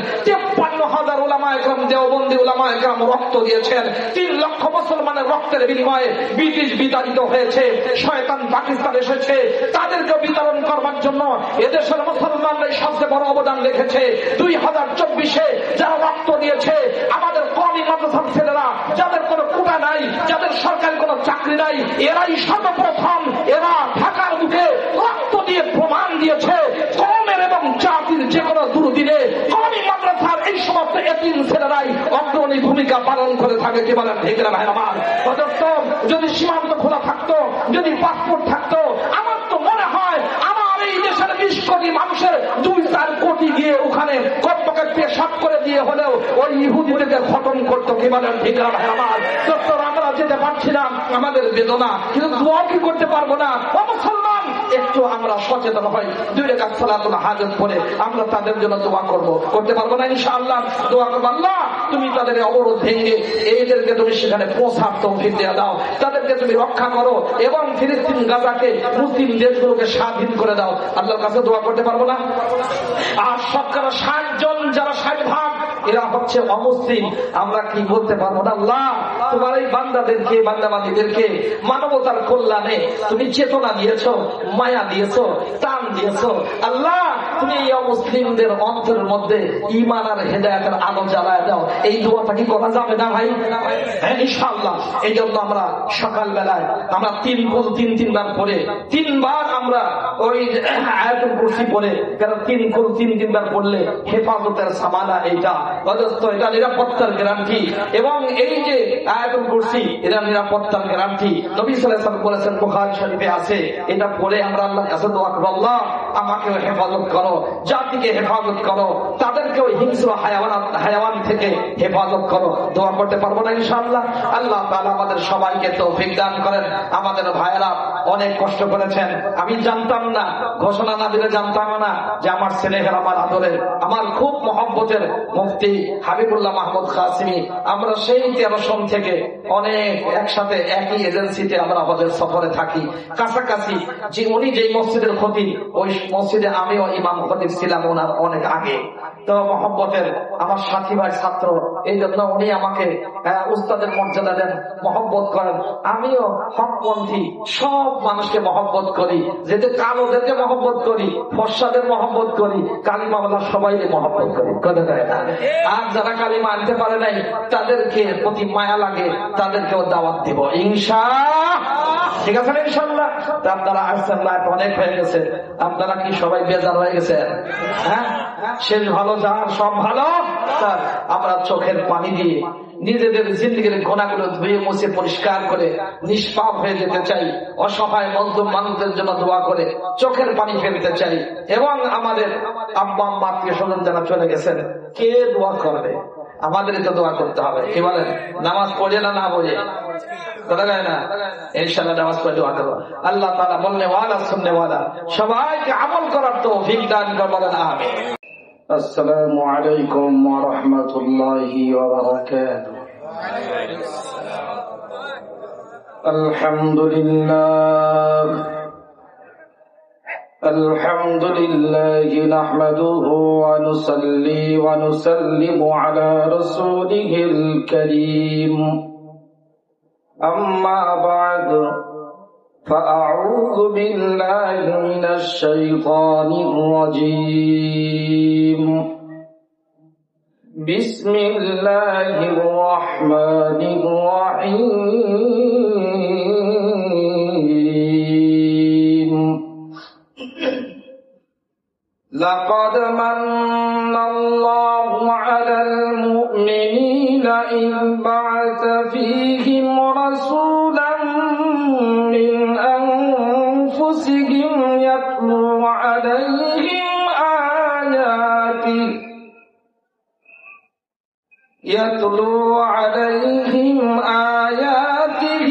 53,000 উলামায়ে কেরাম, দেওবন্দি উলামায়ে কেরাম রক্ত দিয়েছেন। 3 লক্ষ মুসলমানের রক্তের বিনিময়ে ব্রিটিশ বিতাড়িত হয়েছে। শয়তান পাকিস্তান এসেছে, তাদেরকে বিতরণ করবার জন্য এদেশের মুসলমানরাই সবচেয়ে বড় অবদান রেখেছে। 2024-এ যারা রক্ত দিয়েছে, আমাদের কওমি মাদ্রাসার ছেলেরা, যাদের কোনো কোটা নাই, যাদের সরকারি কোনো চাকরি নাই, এরাই সর্বপ্রথম এরা ঢাকার মুখে রক্ত দিয়ে প্রমাণ দিয়েছে কওমের এবং জাতির যে কোনো দুর্দিনে কওমি মাদ্রাসার এই সমস্ত এতিম ছেলেরাই অগ্রণী ভূমিকা পালন করে থাকে। কি বলেন ঠিক না ভাই আমার? অথচ যদি সীমান্ত খোলা থাকতো, যদি পাসপোর্ট থাকতো, আমার তো মনে হয় আমার এই দেশের 20 কোটি মানুষের 2-4 কোটি গিয়ে ওখানে কর্তকে পেশাব করে দিয়ে হলেও ওই ইহুদিদেরকে খতম করতো। কি বলেন ঠিক না ভাই আমার? ডক্টর আমরা যেতে পারছি না, আমাদের বেদনা, কিন্তু দোয়া কি করতে পারবো না? ও মুসলমান, একটু আমরা সচেতন হই, 2 রাকাত সালাতুল হাজত পড়ে আমরা তাদের জন্য দোয়া করব। করতে পারবো না? ইনশাআল্লাহ দোয়া করবো, আল্লাহ তুমি তাদের অবরোধ ভেঙে এদেরকে তুমি সেখানে পৌঁছার তৌফিক দিয়ে দাও, তাদেরকে তুমি রক্ষা করো এবং ফিলিস্তিন গাজাকে মুসলিম দেশগুলোকে স্বাধীন করে দাও। আল্লাহর কাছে দোয়া করতে পারবো না? আর শতকরা 60 জন, যারা 60% এরা হচ্ছে অমুসলিম। আমরা কি বলতে পারবো না, আল্লাহ তোমার এই বান্দাদেরকে, বান্দাবাদীদেরকে মানবতার কল্যাণে তুমি চেতনা দিয়েছো, মায়া দিয়েছো, টান দিয়েছো। আল্লাহ তুমি এই অমুসলিমদের অন্তরের মধ্যে ঈমান আর হেদায়েতের আলো জ্বালায় দাও। এই দোয়াটা কি করা যাবে না ভাই? হ্যাঁ, ইনশাআল্লাহ। এই জন্য আমরা সকাল বেলায় আমরা 3 বার পড়ে 3 বার আমরা ওই আয়াতুল কুরসি পড়ে, কারণ 3 বার পড়লে হেফাজতের সামানা এইটা, অথচ এটা নিরাপত্তার গ্যারান্টি। এবং এই যে আয়াতুল কুরসি, এটা নিরাপত্তার গ্যারান্টি। নবী সাল্লাল্লাহু আলাইহি ওয়াসাল্লাম বলেছেন, বুখারী শরীফে আছে, এটা পড়ে আমরা আল্লাহর কাছে দোয়া করব, আল্লাহ আমাকেও হেফাজত করো, জাতিকে হেফাজত করো, তাদেরকেও হিংস্র হায়াওয়ান থেকে হেফাজত করো। দোয়া করতে পারবো না ইনশাআল্লাহ? আল্লাহ তাআলা আমাদের সবাইকে তৌফিক দান করেন। আমাদের ভাইয়েরা অনেক কষ্ট করেছেন। আমি জানতাম না, ঘোষণা না দিলে জানতাম না যে আমার ছেলের, আমার আদরের, আমার খুব মহব্বতের মুফতি মুফতি হাবিবুল্লাহ মাহমুদ কাসিমি, আমরা সেই 13 সন থেকে অনেক একসাথে একই এজেন্সিতে আমরা হজের সফরে থাকি, কাছাকাছি। যে উনি যেই মসজিদের খতিব, ওই মসজিদে আমিও ইমাম খতিব ছিলাম ওনার অনেক আগে। তো মহব্বতের আমার সাথী ভাই ছাত্র, এই জন্য উনি আমাকে উস্তাদের মর্যাদা দেন, মহব্বত করেন। আমিও হকপন্থী সব মানুষকে মহব্বত করি, যেতে কালোদেরকে মহব্বত করি, ফর্সাদের মহব্বত করি, কালিমাওয়ালা সবাই মহব্বত করি, কথা কয় না? আর যারা কালিমা আনতে পারে নাই তাদেরকে প্রতি মায়া লাগে, তাদেরকেও দাওয়াত দিব ইনশাআল্লাহ। ঠিক আছে ইনশাআল্লাহ? আপনারা আসছেন, রাত অনেক হয়ে গেছে, আপনারা কি সবাই বেজার হয়ে গেছেন? হ্যাঁ, শেষ ভালো যার সব ভালো তার। আমরা চোখের পানি দিয়ে নিজেদের জিন্দগির গোনাগুলো ধুয়ে মুছে পরিষ্কার করে নিষ্পাপ হয়ে যেতে চাই। অসহায় মজলুম মানুষদের জন্য দোয়া করে চোখের পানি ফেলতে চাই। এবং আমাদের আব্বা আম্মা আত্মীয় স্বজন যারা চলে গেছেন, কে দোয়া করবে? আমাদেরই তো দোয়া করতে হবে। কি বলেন? নামাজ পড়ে না পড়ে কথা যায় না? ইনশাআল্লাহ নামাজ পড়ে দোয়া করবো। আল্লাহ তাআলা বলনে ওয়ালা শুননে ওয়ালা সবাইকে আমল করার তৌফিক দান করুন, বলেন আমিন। আসসালামু আলাইকুম ওয়া রাহমাতুল্লাহি ওয়া বারাকাতুহু। আলহামদুলিল্লাহ আলহামদুলিল্লাহি নাহমাদুহু ওয়া নুসাল্লি ওয়া নুসাল্লিমু আলা রাসূলিহিল কারীম। আম্মা বা'দ فأعوذ بالله من الشيطان الرجيم. بسم الله الرحمن الرحيم. لقد من الله على المؤمنين إذ بعث فيهم رسولا من أنفسهم يتلو عليهم آياته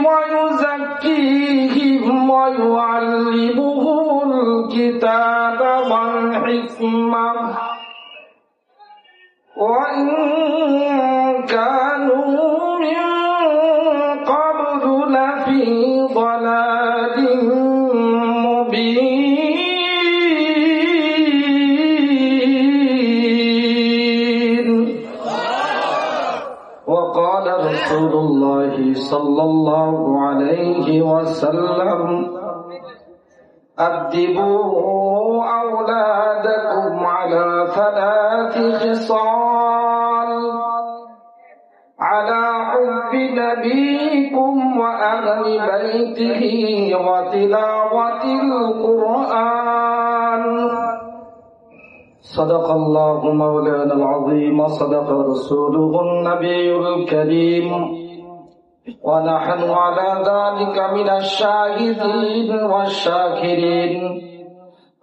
ويزكيهم ويعلمهم الكتاب والحكمة وإن كانوا من قبل لفي ضلال مبين. وقال رسول الله صلى الله عليه وسلم أدبوا أولادكم على 3 خصال: على حب نبيكم وأهل بيته وتلاوة القرآن. صدق الله مولانا العظيم وصدق رسوله النبي الكريم ونحن على ذلك من الشاهدين والشاكرين.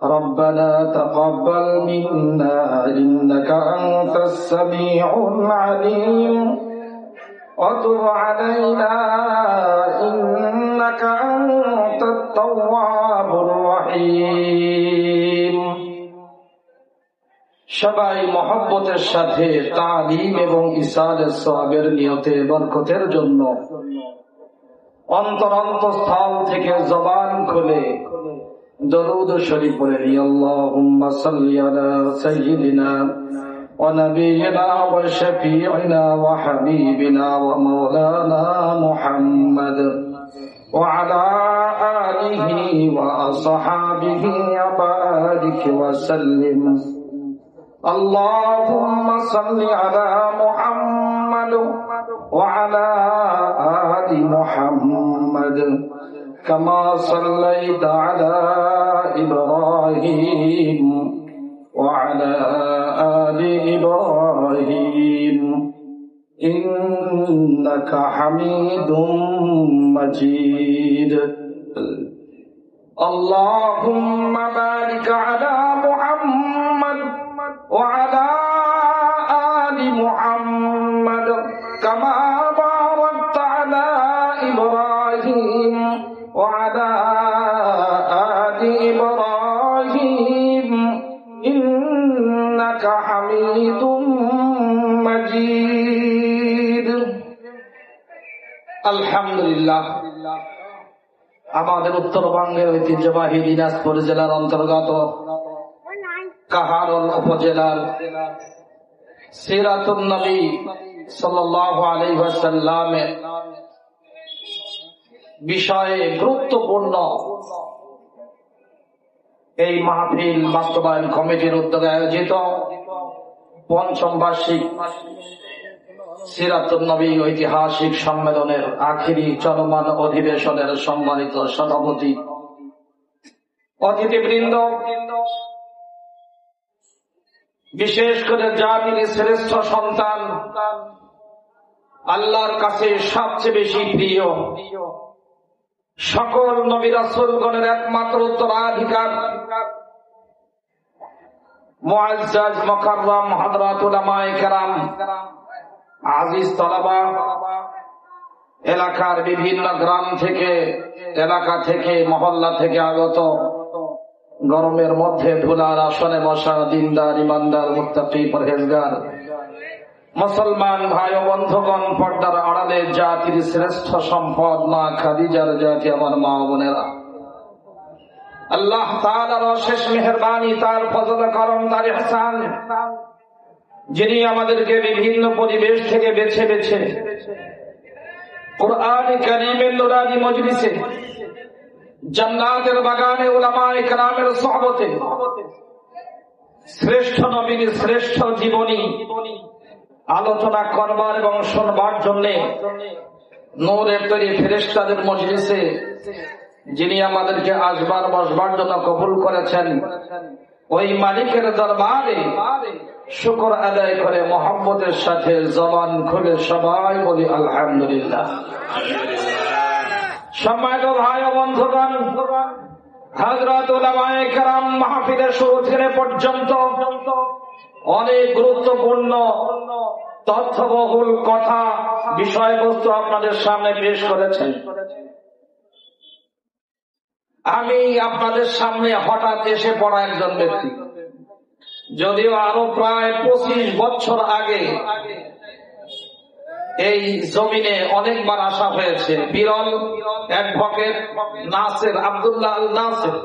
ربنا تقبل منا إنك أنت السميع العليم وتب علينا إنك أنت التواب الرحيم. সবাই মহব্বতের সাথে তালিম এবং ইসালের সওয়াবের নিয়তে বরকতের জন্য অন্তরস্থল থেকে জবান খুলে দরুদ শরীফ পড়ে আল্লাহুম্মা সাল্লি আলা সাইয়্যিদিনা ওয়া নাবিয়িনা ওয়া শাফিঈনা ওয়া হাবিবিনা ওয়া মাওলানা মুহাম্মদ ওয়া আলা আলিহি ওয়া আসহাবিহি ওয়া বারিক ওয়া সাল্লিম. اللهم صل على محمد وعلى آل محمد كما صليت على إبراهيم وعلى آل إبراهيم إنك حميد مجيد. اللهم بارك على محمد وعلى آل محمد كما باركت على إبراهيم وعلى آل إبراهيم إنك حميد مجيد الحمدلله আমাদের উত্তরবঙ্গের ঐতিহ্যবাহী দিনাজপুর জেলার অন্তর্গত কাহারোল উপজেলার সিরাতুন নবী সাল্লাল্লাহু আলাইহি ওয়াসাল্লামের বিষয়ে গুরুত্বপূর্ণ এই মাহফিল বাস্তবায়ন কমিটির উদ্যোগে আয়োজিত পঞ্চম বার্ষিক সিরাতুন নবী ঐতিহাসিক সম্মেলনের আখিরি চলমান অধিবেশনের সম্মানিত সভাপতি, অতিথিবৃন্দ, বিশেষ করে জাতির শ্রেষ্ঠ সন্তান, আল্লাহর কাছে সবচেয়ে বেশি প্রিয়, সকল নবী রাসূলগণের একমাত্র উত্তরাধিকার, মুআজ্জাজ মুকাররম হযরত উলামায়ে কেরাম, আজিজ তলাবা, এলাকার বিভিন্ন গ্রাম থেকে, এলাকা থেকে, মহল্লা থেকে আগত, গরমের মধ্যে ধুলার আসনে বসা দিনদার, ইমানদার, মুত্তাকি, পরহেজগার মুসলমান ভাই ও বন্ধুগণ, পর্দার আড়ালে জাতির শ্রেষ্ঠ সম্পদ মা খাদিজার জাতি আমার মা বোনেরা, আল্লাহ তাআলার অশেষ মেহেরবানি, তার ফজল করম, তার ইহসান, যিনি আমাদেরকে বিভিন্ন পরিবেশ থেকে বেছে বেছে কুরআন কারীমের নুরানি মজলিসে, জান্নাতের বাগানে উলামায়ে কেরামের সোহবতে শ্রেষ্ঠ নবীর শ্রেষ্ঠ জীবনী আলোচনা করবার এবং শুনবার জন্য নূরের তৈরি ফেরেশতাদের মজলিসে যিনি আমাদেরকে আসবার বসবার জন্য কবুল করেছেন, ওই মালিকের দরবারে শুকর আদায় করে মোহাম্মদের সাথে জবান খুলে সবাই বলি আলহামদুলিল্লাহ। সম্মানিত ভাই ও বন্ধুগণ, হযরত উলামায়ে কেরাম মাহফিলের শুরু থেকে পর্যন্ত অনেক গুরুত্বপূর্ণ তথ্যবহুল কথা, বিষয়বস্তু আপনাদের সামনে পেশ করেছেন। আমি আপনাদের সামনে হঠাৎ এসে পড়া একজন ব্যক্তি, যদিও আরো প্রায় 25 বছর আগে এই জমিনে অনেকবার আসা হয়েছে। বিরল অ্যাডভোকেট নাসির, আব্দুল্লাহ আল নাসির,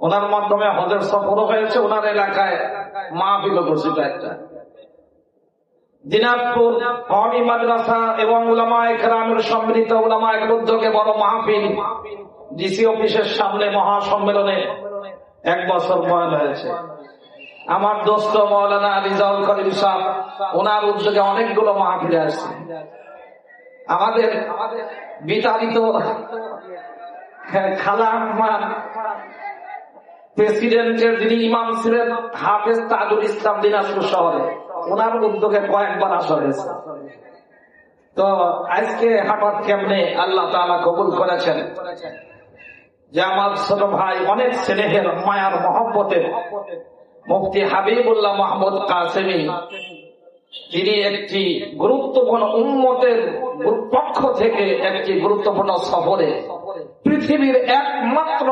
ওনার মাধ্যমে হজের সফরও হয়েছে, ওনার এলাকায় মাহফিলও করছিল একটা। দিনাজপুর কওমি মাদ্রাসা এবং উলামায়ে কেরামের সম্মিলিত উলামায়ে উদ্যোগে বড় মাহফিল ডিসি অফিসের সামনে মহাসম্মেলনে 1 বছর বয়স হয়েছে। আমার দোস্ত মাওলানা রিজাউল করিম সাহেব, ওনার উদ্যোগে অনেকগুলো মাহফিলে আসছে। আমাদের বিতাড়িত খালা আহমদ প্রেসিডেন্টের যিনি ইমাম ছিলেন হাফেজ তাজুল ইসলাম দিনাজপুর শহরে, ওনার উদ্যোগে কয়েকবার আসা হয়েছে। তো আজকে হঠাৎ কেমনে আল্লাহ তাআলা কবুল করেছেন যে আমার ছোট ভাই, অনেক স্নেহের, মায়ার, মহব্বতের মুফতি হাবিবুল্লাহ মাহমুদ কাসেমি, তিনি একটি গুরুত্বপূর্ণ উম্মতের পক্ষ থেকে একটি গুরুত্বপূর্ণ সফরে পৃথিবীর একমাত্র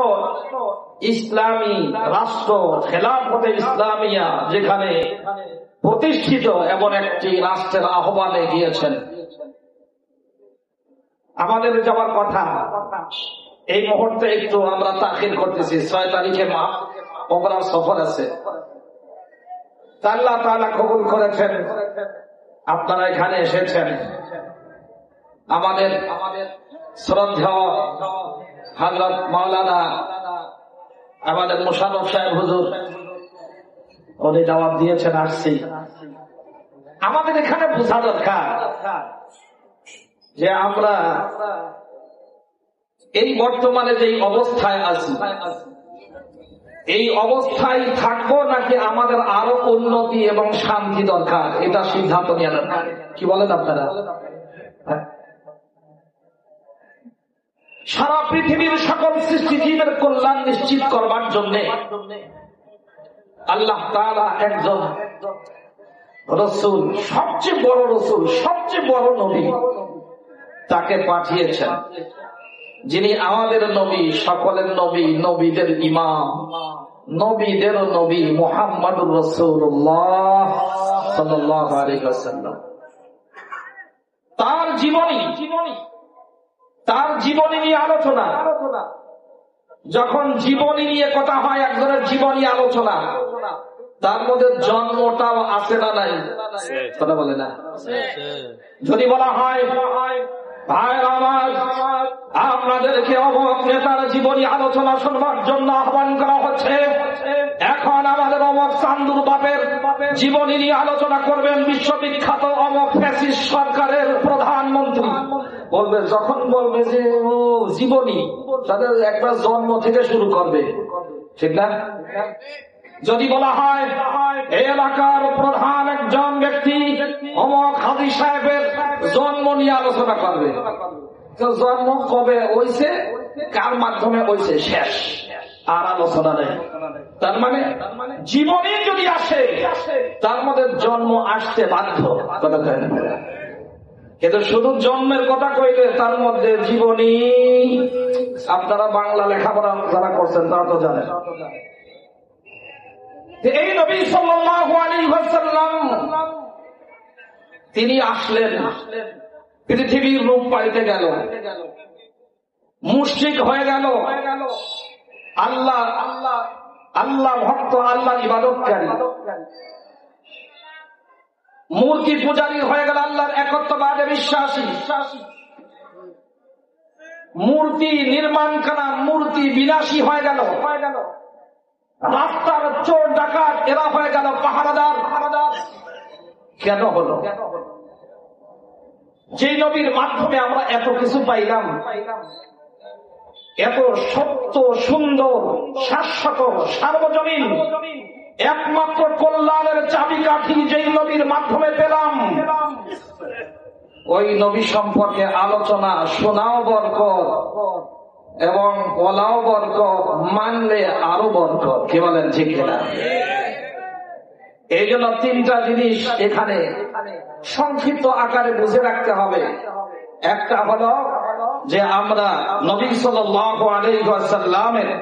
ইসলামী রাষ্ট্র খেলাফতে ইসলামিয়া যেখানে প্রতিষ্ঠিত এমন একটি রাষ্ট্রের আহ্বানে গিয়েছেন। আমাদের যাওয়ার কথা এই মুহূর্তে একটু আমরা তাখির করতেছি, 6 তারিখে ওমরার সফর আছে। আল্লাহ তাআলা কবুল করেছেন, আপনারা এখানে এসেছেন। আমাদের শ্রদ্ধেয় হযরত মাওলানা আমাদের মুশাররফ সাহেব হুজুর, উনি দাওয়াত দিয়েছেন, আসছি। আমাদের এখানে বোঝা দরকার যে আমরা এই বর্তমানে যে অবস্থায় আছি, এই অবস্থায় থাকবো নাকি আমাদের আরো উন্নতি এবং শান্তি দরকার, এটা সিদ্ধান্ত নেওয়া দরকার। কি বলেন আপনারা? সারা পৃথিবীর সকল সৃষ্টিজীবের কল্যাণ নিশ্চিত করবার জন্য আল্লাহ তাআলা একজন রাসূল, সবচেয়ে বড় রাসূল, সবচেয়ে বড় নবী তাকে পাঠিয়েছেন, যিনি আমাদের নবী, সকলের নবী, নবীদের ইমাম, নবীদেরও নবী মুহাম্মদুর রাসূলুল্লাহ সাল্লাল্লাহু আলাইহি ওয়াসাল্লাম। তার জীবনী নিয়ে আলোচনা। যখন জীবনী নিয়ে কথা হয়, একজনের জীবনী আলোচনা, তার মধ্যে জন্মটাও আছে না নাই? কথা বলে না। যদি বলা হয় ভাই আমার, আপনাদেরকে অমুক নেতার জীবনী আলোচনা শুনবার জন্য আহ্বান করা হচ্ছে, এখন আমাদের অমুক চান্দুর বাপের জীবনী নিয়ে আলোচনা করবেন বিশ্ববিখ্যাত অমুক ফ্যাসিস্ট সরকারের প্রধানমন্ত্রী, বলবে, যখন বলবে যে ও জীবনী, তাদের একবার জন্ম থেকে শুরু করবে, ঠিক না? যদি বলা হয় এই এলাকার প্রধান একজন ব্যক্তি অমুক হাজী সাহেবের জন্ম নিয়ে আলোচনা করবে, জন্ম কবে হইছে, কার মাধ্যমে হইছে, শেষ, আর আলোচনা নেই। তার মানে জীবনী যদি আসে, তার মধ্যে জন্ম আসতে বাধ্য, কথা কয় না? কিন্তু শুধু জন্মের কথা কইলে তার মধ্যে জীবনী, আপনারা বাংলা লেখাপড়া যারা করছেন তারা তো জানেন। এই নবী সাল্লাল্লাহু আলাইহি ওয়াসাল্লাম তিনি আসলেন, পৃথিবীর রূপ পাল্টে গেল, মুশরিক হয়ে গেল, আল্লাহ ভক্ত, আল্লাহ ইবাদতকারী, মূর্তি পূজারী হয়ে গেল, আল্লাহর একত্ববাদে বিশ্বাসী, মূর্তি নির্মাণ করা, মূর্তি বিনাশী হয়ে গেল, রাস্তার চোর ডাকাত এরা হয়ে গেল পাহারাদার। কেন হলো? যে নবীর মাধ্যমে আমরা এত কিছু পাইলাম, এত সত্য, সুন্দর, শাশ্বত, সার্বজনীন, একমাত্র কল্যাণের চাবিকাঠি যেই নবীর মাধ্যমে পেলাম, ওই নবী সম্পর্কে আলোচনা শোনাও বরকত এবং বলাও বরকত, মানলে আরো বরকত। কি বলেন, ঠিক কিনা? এই জন্য তিনটা জিনিস এখানে সংক্ষিপ্ত আকারে বুঝে রাখতে হবে। একটা হলো যে আমরা নবী সাল্লাল্লাহু আলাইহি ওয়াসাল্লামের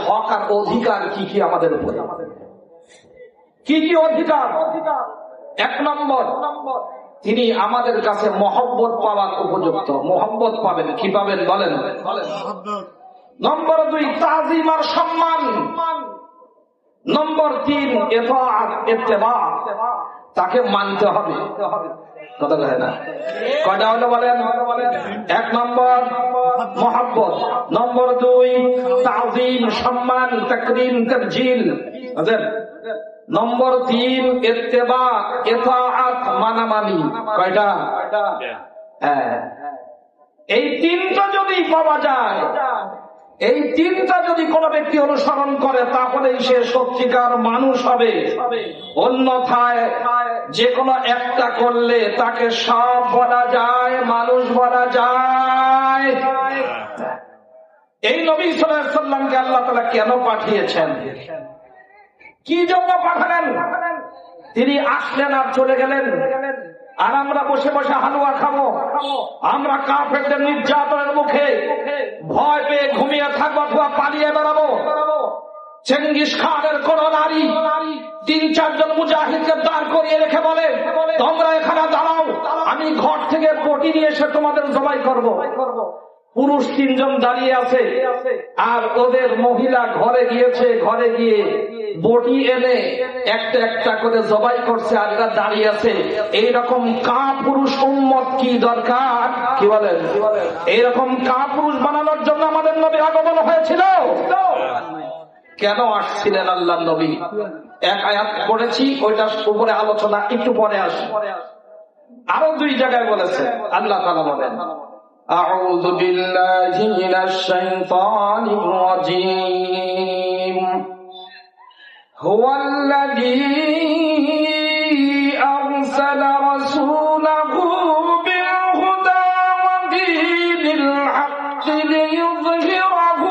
হক আর অধিকার কি কি আমাদের উপরে, কি কি অধিকার। এক নম্বর, তিনি আমাদের কাছে মহব্বত পাওয়ার উপযুক্ত। মহব্বত পাবেন, কি পাবেন বলেন? নম্বর 2, তাজিম আর সম্মান। নম্বর 3, ইতাআত, ইত্তেবা, তাকে মানতে হবে। কথা কয় না? কয়টা হলো বলেন? 1 নম্বর মহব্বত, নম্বর 2 তাজিম, সম্মান, তাকরীম, তাবজিল, নম্বর 3 ইত্তেবা, ইতাআত, মানামানি। কয়টা? হ্যাঁ। এই তিনটা যদি পাওয়া যায়, এই তিনটা যদি কোন ব্যক্তি অনুসরণ করে, তাহলেই সে সত্যিকার মানুষ হবে। অন্যথায় যে কোনো একটা করলে তাকে সব বলা যায়, মানুষ বলা যায়। এই নবী সাল্লাল্লাহু আলাইহি ওয়াসাল্লামকে আল্লাহ তাআলা কেন পাঠিয়েছেন, কি জন্য পাঠালেন? তিনি আসলেন আর চলে গেলেন, আর আমরা বসে বসে হালুয়া খাবো, আমরা কাফেরদের নির্যাতনের মুখে ভয় পেয়ে ঘুমিয়ে থাকবো অথবা পালিয়ে বেড়াবো। চেঙ্গিস খানের কোন নারী 3-4 জন মুজাহিদকে দাঁড় করিয়ে রেখে বলে, তোমরা এখানে দাঁড়াও, আমি ঘর থেকে বটি নিয়ে এসে তোমাদের জবাই করবো। পুরুষ 3 জন দাঁড়িয়ে আছে, আর ওদের মহিলা ঘরে গিয়েছে, ঘরে গিয়ে বটি এনে একটা একটা করে জবাই করছে, আর এরা দাঁড়িয়ে আছে। এইরকম কাপুরুষ উম্মত কি দরকার? কি বলেন? এইরকম কাপুরুষ বানানোর জন্য আমাদের নবীর আগমন হয়েছিল। কেন আসছিলেন আল্লাহর নবী? এক আয়াত পড়েছি, ওইটার উপরে আলোচনা একটু পরে আসে। আরো 2 জায়গায় বলেছে, আল্লাহ তাআলা বলেন, أعوذ بالله من الشيطان الرجيم هو الذي أرسل رسوله بالهدى ودين الحق ليظهره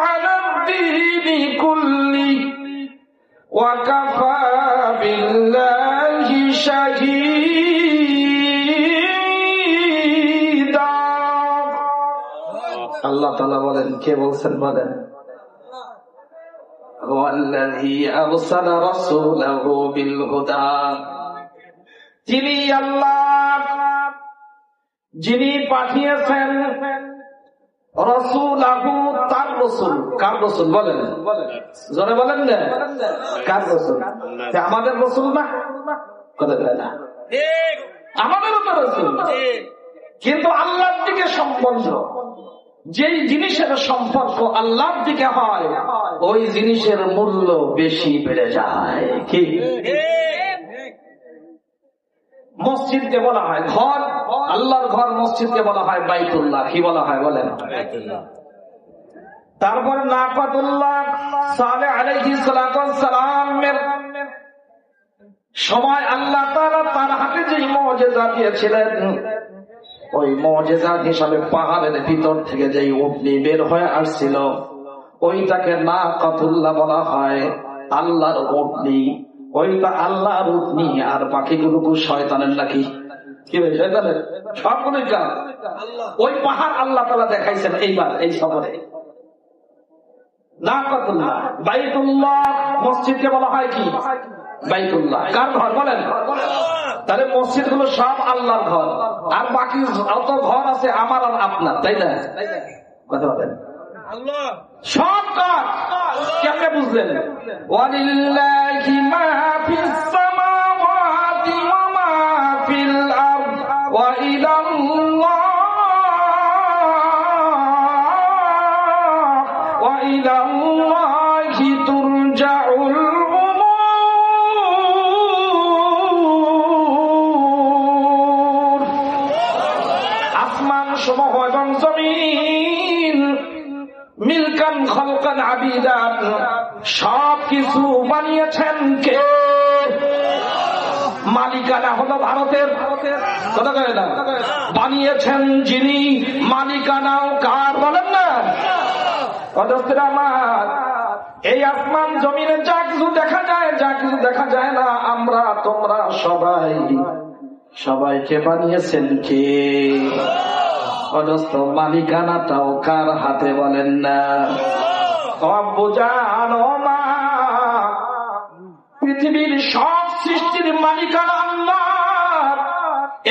على الدين كله وكفى بالله شهيدا। আল্লাহ তাআলা বলেন, কে বলছেন বলেন? যিনি আল্লাহ, যিনি পাঠিয়েছেন রাসূলাহু, তার রাসূল। কার রাসূল বলেন? জোরে বলেন না, কার রাসূল? আমাদের রাসূল না? কথা বলেন না, আমাদেরও তো রাসূল, কিন্তু আল্লাহর দিকে সম্বন্ধ, যেই জিনিসের সম্পর্ক আল্লাহর দিকে হয় ওই জিনিসের মূল্য বেশি বেড়ে যায়। কি মসজিদকে বলা হয় ঘর, আল্লাহর ঘর মসজিদকে বলা হয় বাইতুল্লাহ। কি বলা হয় বলেন? তারপর নাকাতুল্লাহ, সালেহ আলাইহিস সালাতু ওয়াস সালামের সময় আল্লাহ তাআলা তার হাতে যে মুজিজা দিয়েছিলেন, ওই মুজিজা হিসাবে পাহাড়ের ভিতর থেকে যে উটনি বের হয়ে আসছিল ওইটাকে নাকাতুল্লাহ বলা হয়, আল্লাহর উটনি। ওইটা আল্লাহর উটনি, আর বাকিগুলো শয়তানের নাকি? কি ভাই, শয়তানের সবগুলোই কাজ। ওই পাহাড় আল্লাহ তাআলা দেখাইছেন এইবার এই সফরে। নাকাতুল্লাহ, বাইতুল্লাহ মসজিদকে বলা হয় কি? বাইতুল্লাহ। কার ঘর বলেন? তাহলে মসজিদ গুলো সব আল্লাহর ঘর, আর বাকি যত ঘর আছে আমার আর আপনার, তাই না? কথা বলেন, সব কাজ কেমনে বুঝলেন? ওয়ালিল্লাহি মা ফিস সামাওয়াতি ওয়া মা ফিল আরদ ওয়া ইলাল্লাহি তুরজাউল উমুর। আসমান সমূহ এবং জমিন মিলকান খালকান আবিদান, সব কিছু বানিয়েছেন কে? মালিকানা হলো ভারতের, কথা কয় না? বানিয়েছেন যিনি, মালিকানাও কার বলেন না? আমার এই আসমান জমিনে যা কিছু দেখা যায়, যা কিছু দেখা যায় না, আমরা তোমরা সবাই, সবাইকে বানিয়েছেন কে? অজস্র মালিকানাটাও কার হাতে বলেন না? জানো মা, পৃথিবীর সব সৃষ্টির মালিকানা আল্লাহ,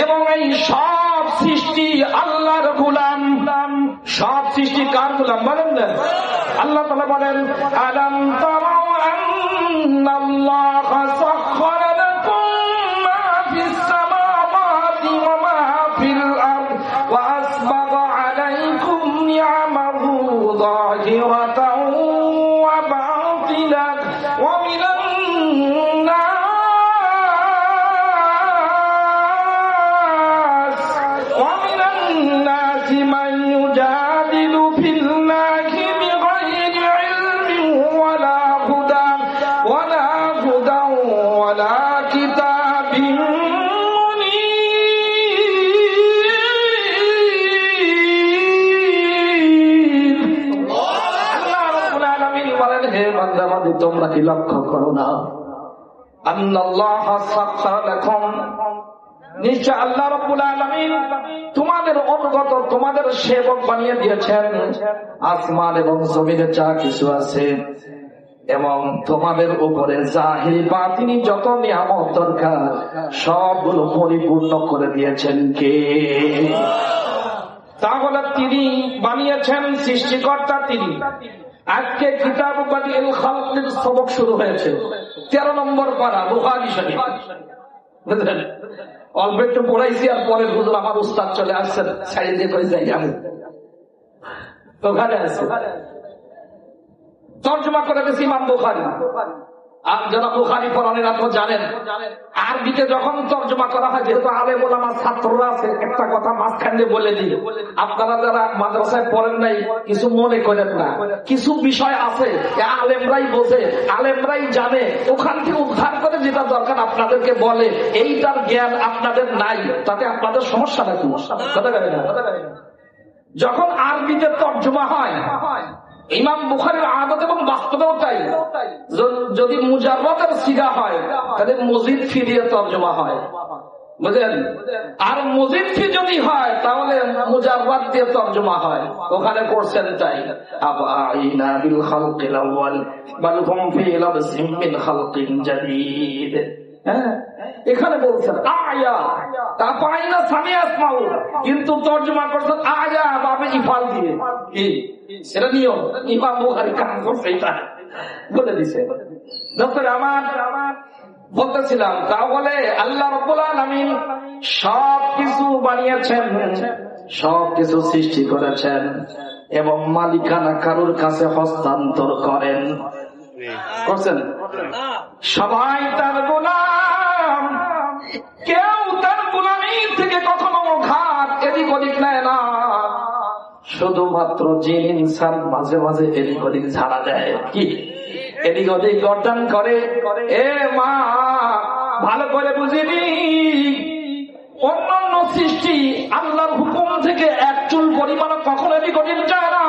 এবং এই সব সৃষ্টি আল্লাহর গোলাম। সব সৃষ্টি কার গোলাম বলেন না? আল্লাহ তাআলা বলেন, আলাম তারাউ আন্নাল্লাহা সাখখারা লাকুম মা ফিস সামাওয়াতি ওয়া মা ফিল আরদ ওয়া আসবাগা আলাইকুম নি'আমাহু যাহিরাতাও ওয়া বাতিনান ওয়া মিনান নাসি মান ইউজাদিলু ফিল্লাহি বিগাইরি ইলমিন ওয়ালা হুদান ওয়ালা কিতাবিন মুনীর। আল্লাহ রাব্বুল আলামিন বলেন, হে বান্দাবান্দি, তোমরা কি লক্ষ্য করো না? আল্লাহ সাখখারা লাকুম, নিশ্চয় আল্লাহ রাব্বুল আলামিন তোমাদের অনুগত, তোমাদের সেবক বানিয়ে দিয়েছেন আসমান এবং জমিনে যা কিছু আছে, এবং তোমাদের উপরে জাহিরি বাতিনি যত নিয়ামত দরকার সবগুলো পরিপূর্ণ করে দিয়েছেন কে? তাহলে তিনি বানিয়েছেন, সৃষ্টিকর্তা তিনি। আজকে কিতাব বাদিউল খালকের সবক শুরু হয়েছে, 13 নম্বর পারা বুখারী শরীফ। বুঝলেন, অল্প একটু পড়াইছি, আর পরের হুজুর আমার উস্তাদ চলে আসছেন, ছাড়ি দিয়ে করে যাই আমি ওখানে আছি। তর্জমা করে গেছি ইমাম বুখারী। আর যারা বুখারী পড়ানেরা তো জানেন, আরবিতে যখন তর্জমা করা হয়, যেহেতু আলেম ওলামা ছাত্ররা আছে, একটা কথা মাঝখানে বলে দিই, আপনারা যারা মাদ্রাসায় পড়েন নাই কিছু মনে করেন না, কিছু বিষয় আছে আলেমরাই বোঝে, আলেমরাই জানে, ওখান থেকে উদ্ধার করে যেটা দরকার আপনাদেরকে বলে, এইটার জ্ঞান আপনাদের নাই, তাতে আপনাদের সমস্যা নাকি? যখন আরবিতে তর্জমা হয়, ইমাম বুখারীর আদত এবং বাস্তবেও তাই, যদি মুজাররাদের সিগা হয় তাহলে মজিদ ফিরিয়ে তর্জমা হয়, বুঝলেন? আর মুজিবটি যদি হয় তাহলে মুজাররাদ দিয়ে তরজমা হয়, ওখানে করছেন তাই আবাইনা বিল খালকিল আউয়াল বাল হুম ফি লাবসিম মিন খালকিন জাদীদ। হ্যাঁ, এখানে বলছেন আয়া তা পাইনা সামিয়া আসমাউ, কিন্তু তরজমা করছেন আয়া বাবে ইফাল দিয়ে। কি সেটা নিয়ম, ইমাম বুখারী কাজ করছে, এটা বলে দিছে। ডক্টর আমার বলতেছিলাম, তাহলে আল্লাহ রাব্বুল আলামিন সবকিছু বানিয়েছেন, সবকিছু সৃষ্টি করেছেন এবং মালিকানা কারোর কাছে হস্তান্তর করেন, করছেন। সবাই তার গোলাম, কেউ তার গোলামি থেকে কখনো ঘাত এদিক ওদিক নেয় না। শুধুমাত্র জিন ইনসান মাঝে মাঝে এদিক ওদিক ঝাড়া দেয়, কি এদিক ওদিক গর্দান করে। এ মা, ভালো করে বুঝিনি, অন্যান্য সৃষ্টি আল্লাহর হুকুম থেকে এক চুল পরিমাণ কখনো এদিক ওদিক যায় না।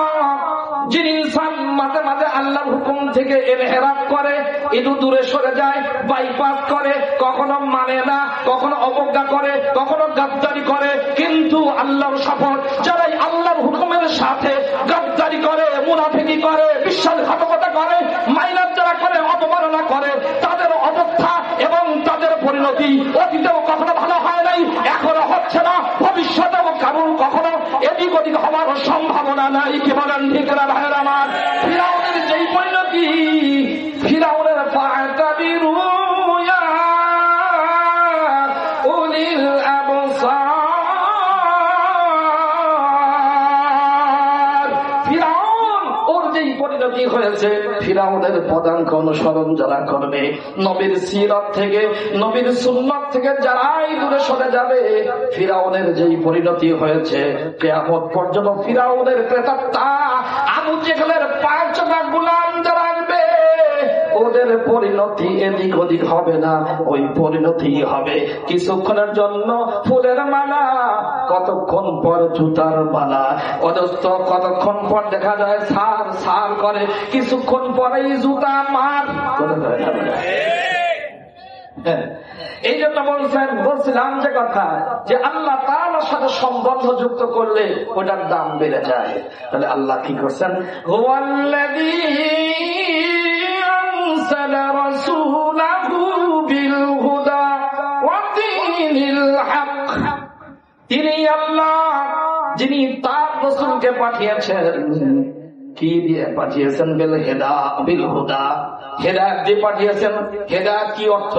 জিন ইনসান মাঝে মাঝে আল্লাহর হুকুম থেকে ইনহেরাফ করে, একটু দূরে সরে যায়, বাইপাস করে, কখনো মানে না, কখনো অবজ্ঞা করে, কখনো গাদ্দারি করে। কিন্তু আল্লাহর শপথ, যারাই আল্লাহর হুকুমের সাথে গাদ্দারি করে, মুনাফিকি করে, বিশ্বাসঘাতকতা করে, মাইনাস যারা করে, অপমাননা করে, তাদের অবস্থা এবং তাদের পরিণতি অতীতেও কখনো ভালো হয় নাই, এখনো হচ্ছে না, ভবিষ্যতেও কারণ কখনো এদিক ওদিক হওয়ার সম্ভাবনা নাই। কি বলেন ঠিক না ভাইয়ের আমার? ফিরাউনের যেই পরিণতি, ফিরাউনের ফাতাবিরু ইয়া উলিল আবসার, ফিরাউন ওর যেই পরিণতি হয়েছে, ফিরাউনের পদাঙ্ক অনুসরণ যারা করবে, নবীর সিরাত থেকে, নবীর সুন্নাত থেকে যারাই দূরে সরে যাবে, ফিরাউনের যেই পরিণতি হয়েছে, কিয়ামত পর্যন্ত ফিরাউনের প্রেতাত্মা আবু জেহেলের পায়ের চোখা গোলাম যারা আসবে, ওদের পরিণতি এদিক ওদিক হবে না, ওই পরিণতি হবে কিছুক্ষণের জন্য ফুলের মালা, কতক্ষণ পর জুতার মালা, অজস্র কতক্ষণ পর দেখা যায় সার সার করে, কিছুক্ষণ পরেই জুতা মার। এই জন্য বলছিলাম যে কথা, যে আল্লাহ তাআলার সাথে সম্বন্ধ যুক্ত করলে ওটার দাম বেড়ে যায়। তাহলে আল্লাহ কি করছেন? হুয়াল্লাযী আরসালা রাসূলাহু বিল হুদা ওয়া দীনিল হক, তিনি আল্লাহ যিনি তার রাসূলকে পাঠিয়েছেন। কি দিয়ে পাঠিয়েছেন? বিল হুদা, হেদায়েত দিয়ে পাঠিয়েছেন। হেদায়েত কি অর্থ?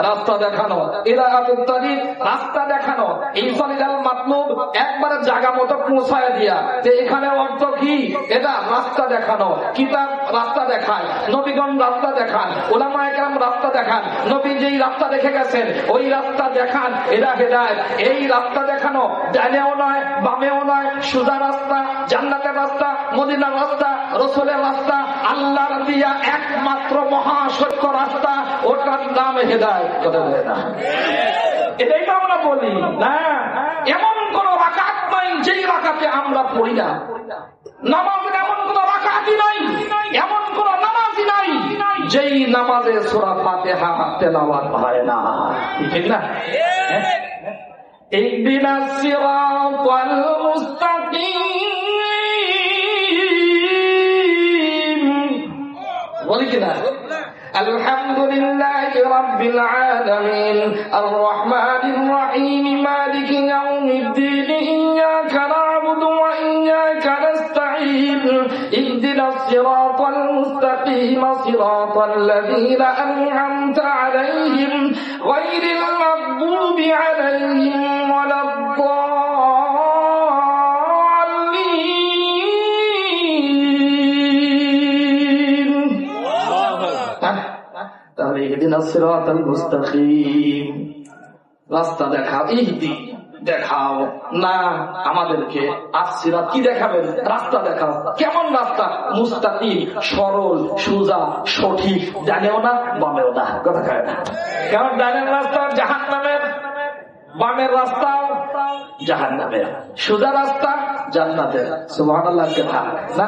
রাস্তা দেখানো, ইলাহাতুত তারিক, রাস্তা দেখানো, ইসালিল মাতলুব, একবারে জায়গা মতো পৌঁছায় দিয়া। যে এখানে অর্থ কি? এটা রাস্তা দেখানো। কিতাব রাস্তা দেখায়, নবীগণ রাস্তা দেখান, উলামায়ে কেরাম রাস্তা দেখান, নবী যেই রাস্তা দেখে গেছেন ওই রাস্তা দেখান, এটা হেদায়েত। এই রাস্তা দেখানো, ডানেও নয় বামেও নয়, সোজা রাস্তা, জান্নাতের রাস্তা, মদিনার রাস্তা, রাসূলের রাস্তা, আল্লাহর দিয়া একমাত্র মহাসত্য রাস্তা, ওটার নাম হেদায়েত। কথা বলে না? এটাই তো আমরা বলি না। এমন কোন রাকাত নাই যেই রাকাতে আমরা পড়ি না, নামাজের এমন কোন রাকাতই নাই, এমন কোন নামাজই নাই যেই নামাজে সূরা ফাতিহা তেলাওয়াত হয় না। ঠিক না? ইহদিনাস সিরাতাল মুস্তাকিম বলি কিনা? আলহামদুলিল্লাহি রাব্বিল আলামিন আর রহমানির রহিম মালিকি ইয়াউমিদ্দিন ইয়্যাকা না'বুদু ওয়া ইয়্যাকা নাস্তাঈন ইহদিনাস সিরাতাল মুস্তাকিম সিরাতাল লাযীনা আন'আমতা আলাইহিম গায়রিল মাগদুবি আলাইহিম ওয়ালাদ-দাল্লিন। তাহলে ইহদিনাস সিরাতাল মুস্তাকিম, রাস্তা দেখাও। ইহদি দেখাও না আমাদেরকে, আসিরাত কি দেখাবেন? রাস্তা দেখাও। কেমন রাস্তা? মুস্তাকিম, সরল, সোজা, সঠিক, ডানেও না বামেও না। কথা কয় না? কারণ ডানের রাস্তা জাহান্নামের, বামের রাস্তা জাহান্নামের, সোজা রাস্তা জান্নাতের। সুবহানাল্লাহ কথা না?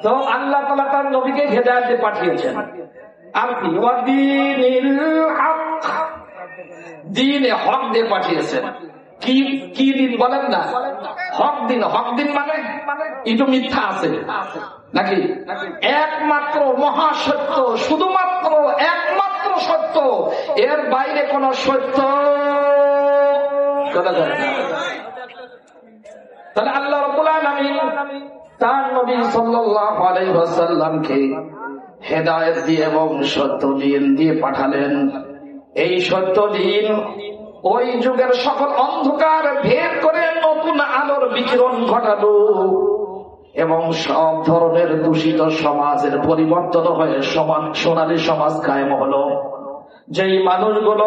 তো আল্লাহ তাআলা তার নবীকে হেদায়েত দিয়ে পাঠিয়েছেন। আর কি? ওয়াদিনিল হক, দিনে হক দিয়ে পাঠিয়েছেন। কি কি দিন বলেন না? হক দিন। হক দিন মানে একটু মিথ্যা আছে নাকি? একমাত্র মহাসত্য, শুধুমাত্র একমাত্র সত্য, এর বাইরে কোন সত্য কথা বলে না। তাহলে আল্লাহ রাব্বুল আলামিন তার নবী সাল্লাল্লাহু আলাইহি ওয়াসাল্লামকে হেদায়েত দিয়ে এবং সত্য দিন দিয়ে পাঠালেন। এই সত্য দিন ওই যুগের সকল অন্ধকার ভেদ করে নতুন আলোর বিকিরণ ঘটালো এবং সব ধরনের দূষিত সমাজের পরিবর্তন হয়ে সোনালী সমাজ কায়েম হলো। যেই মানুষগুলো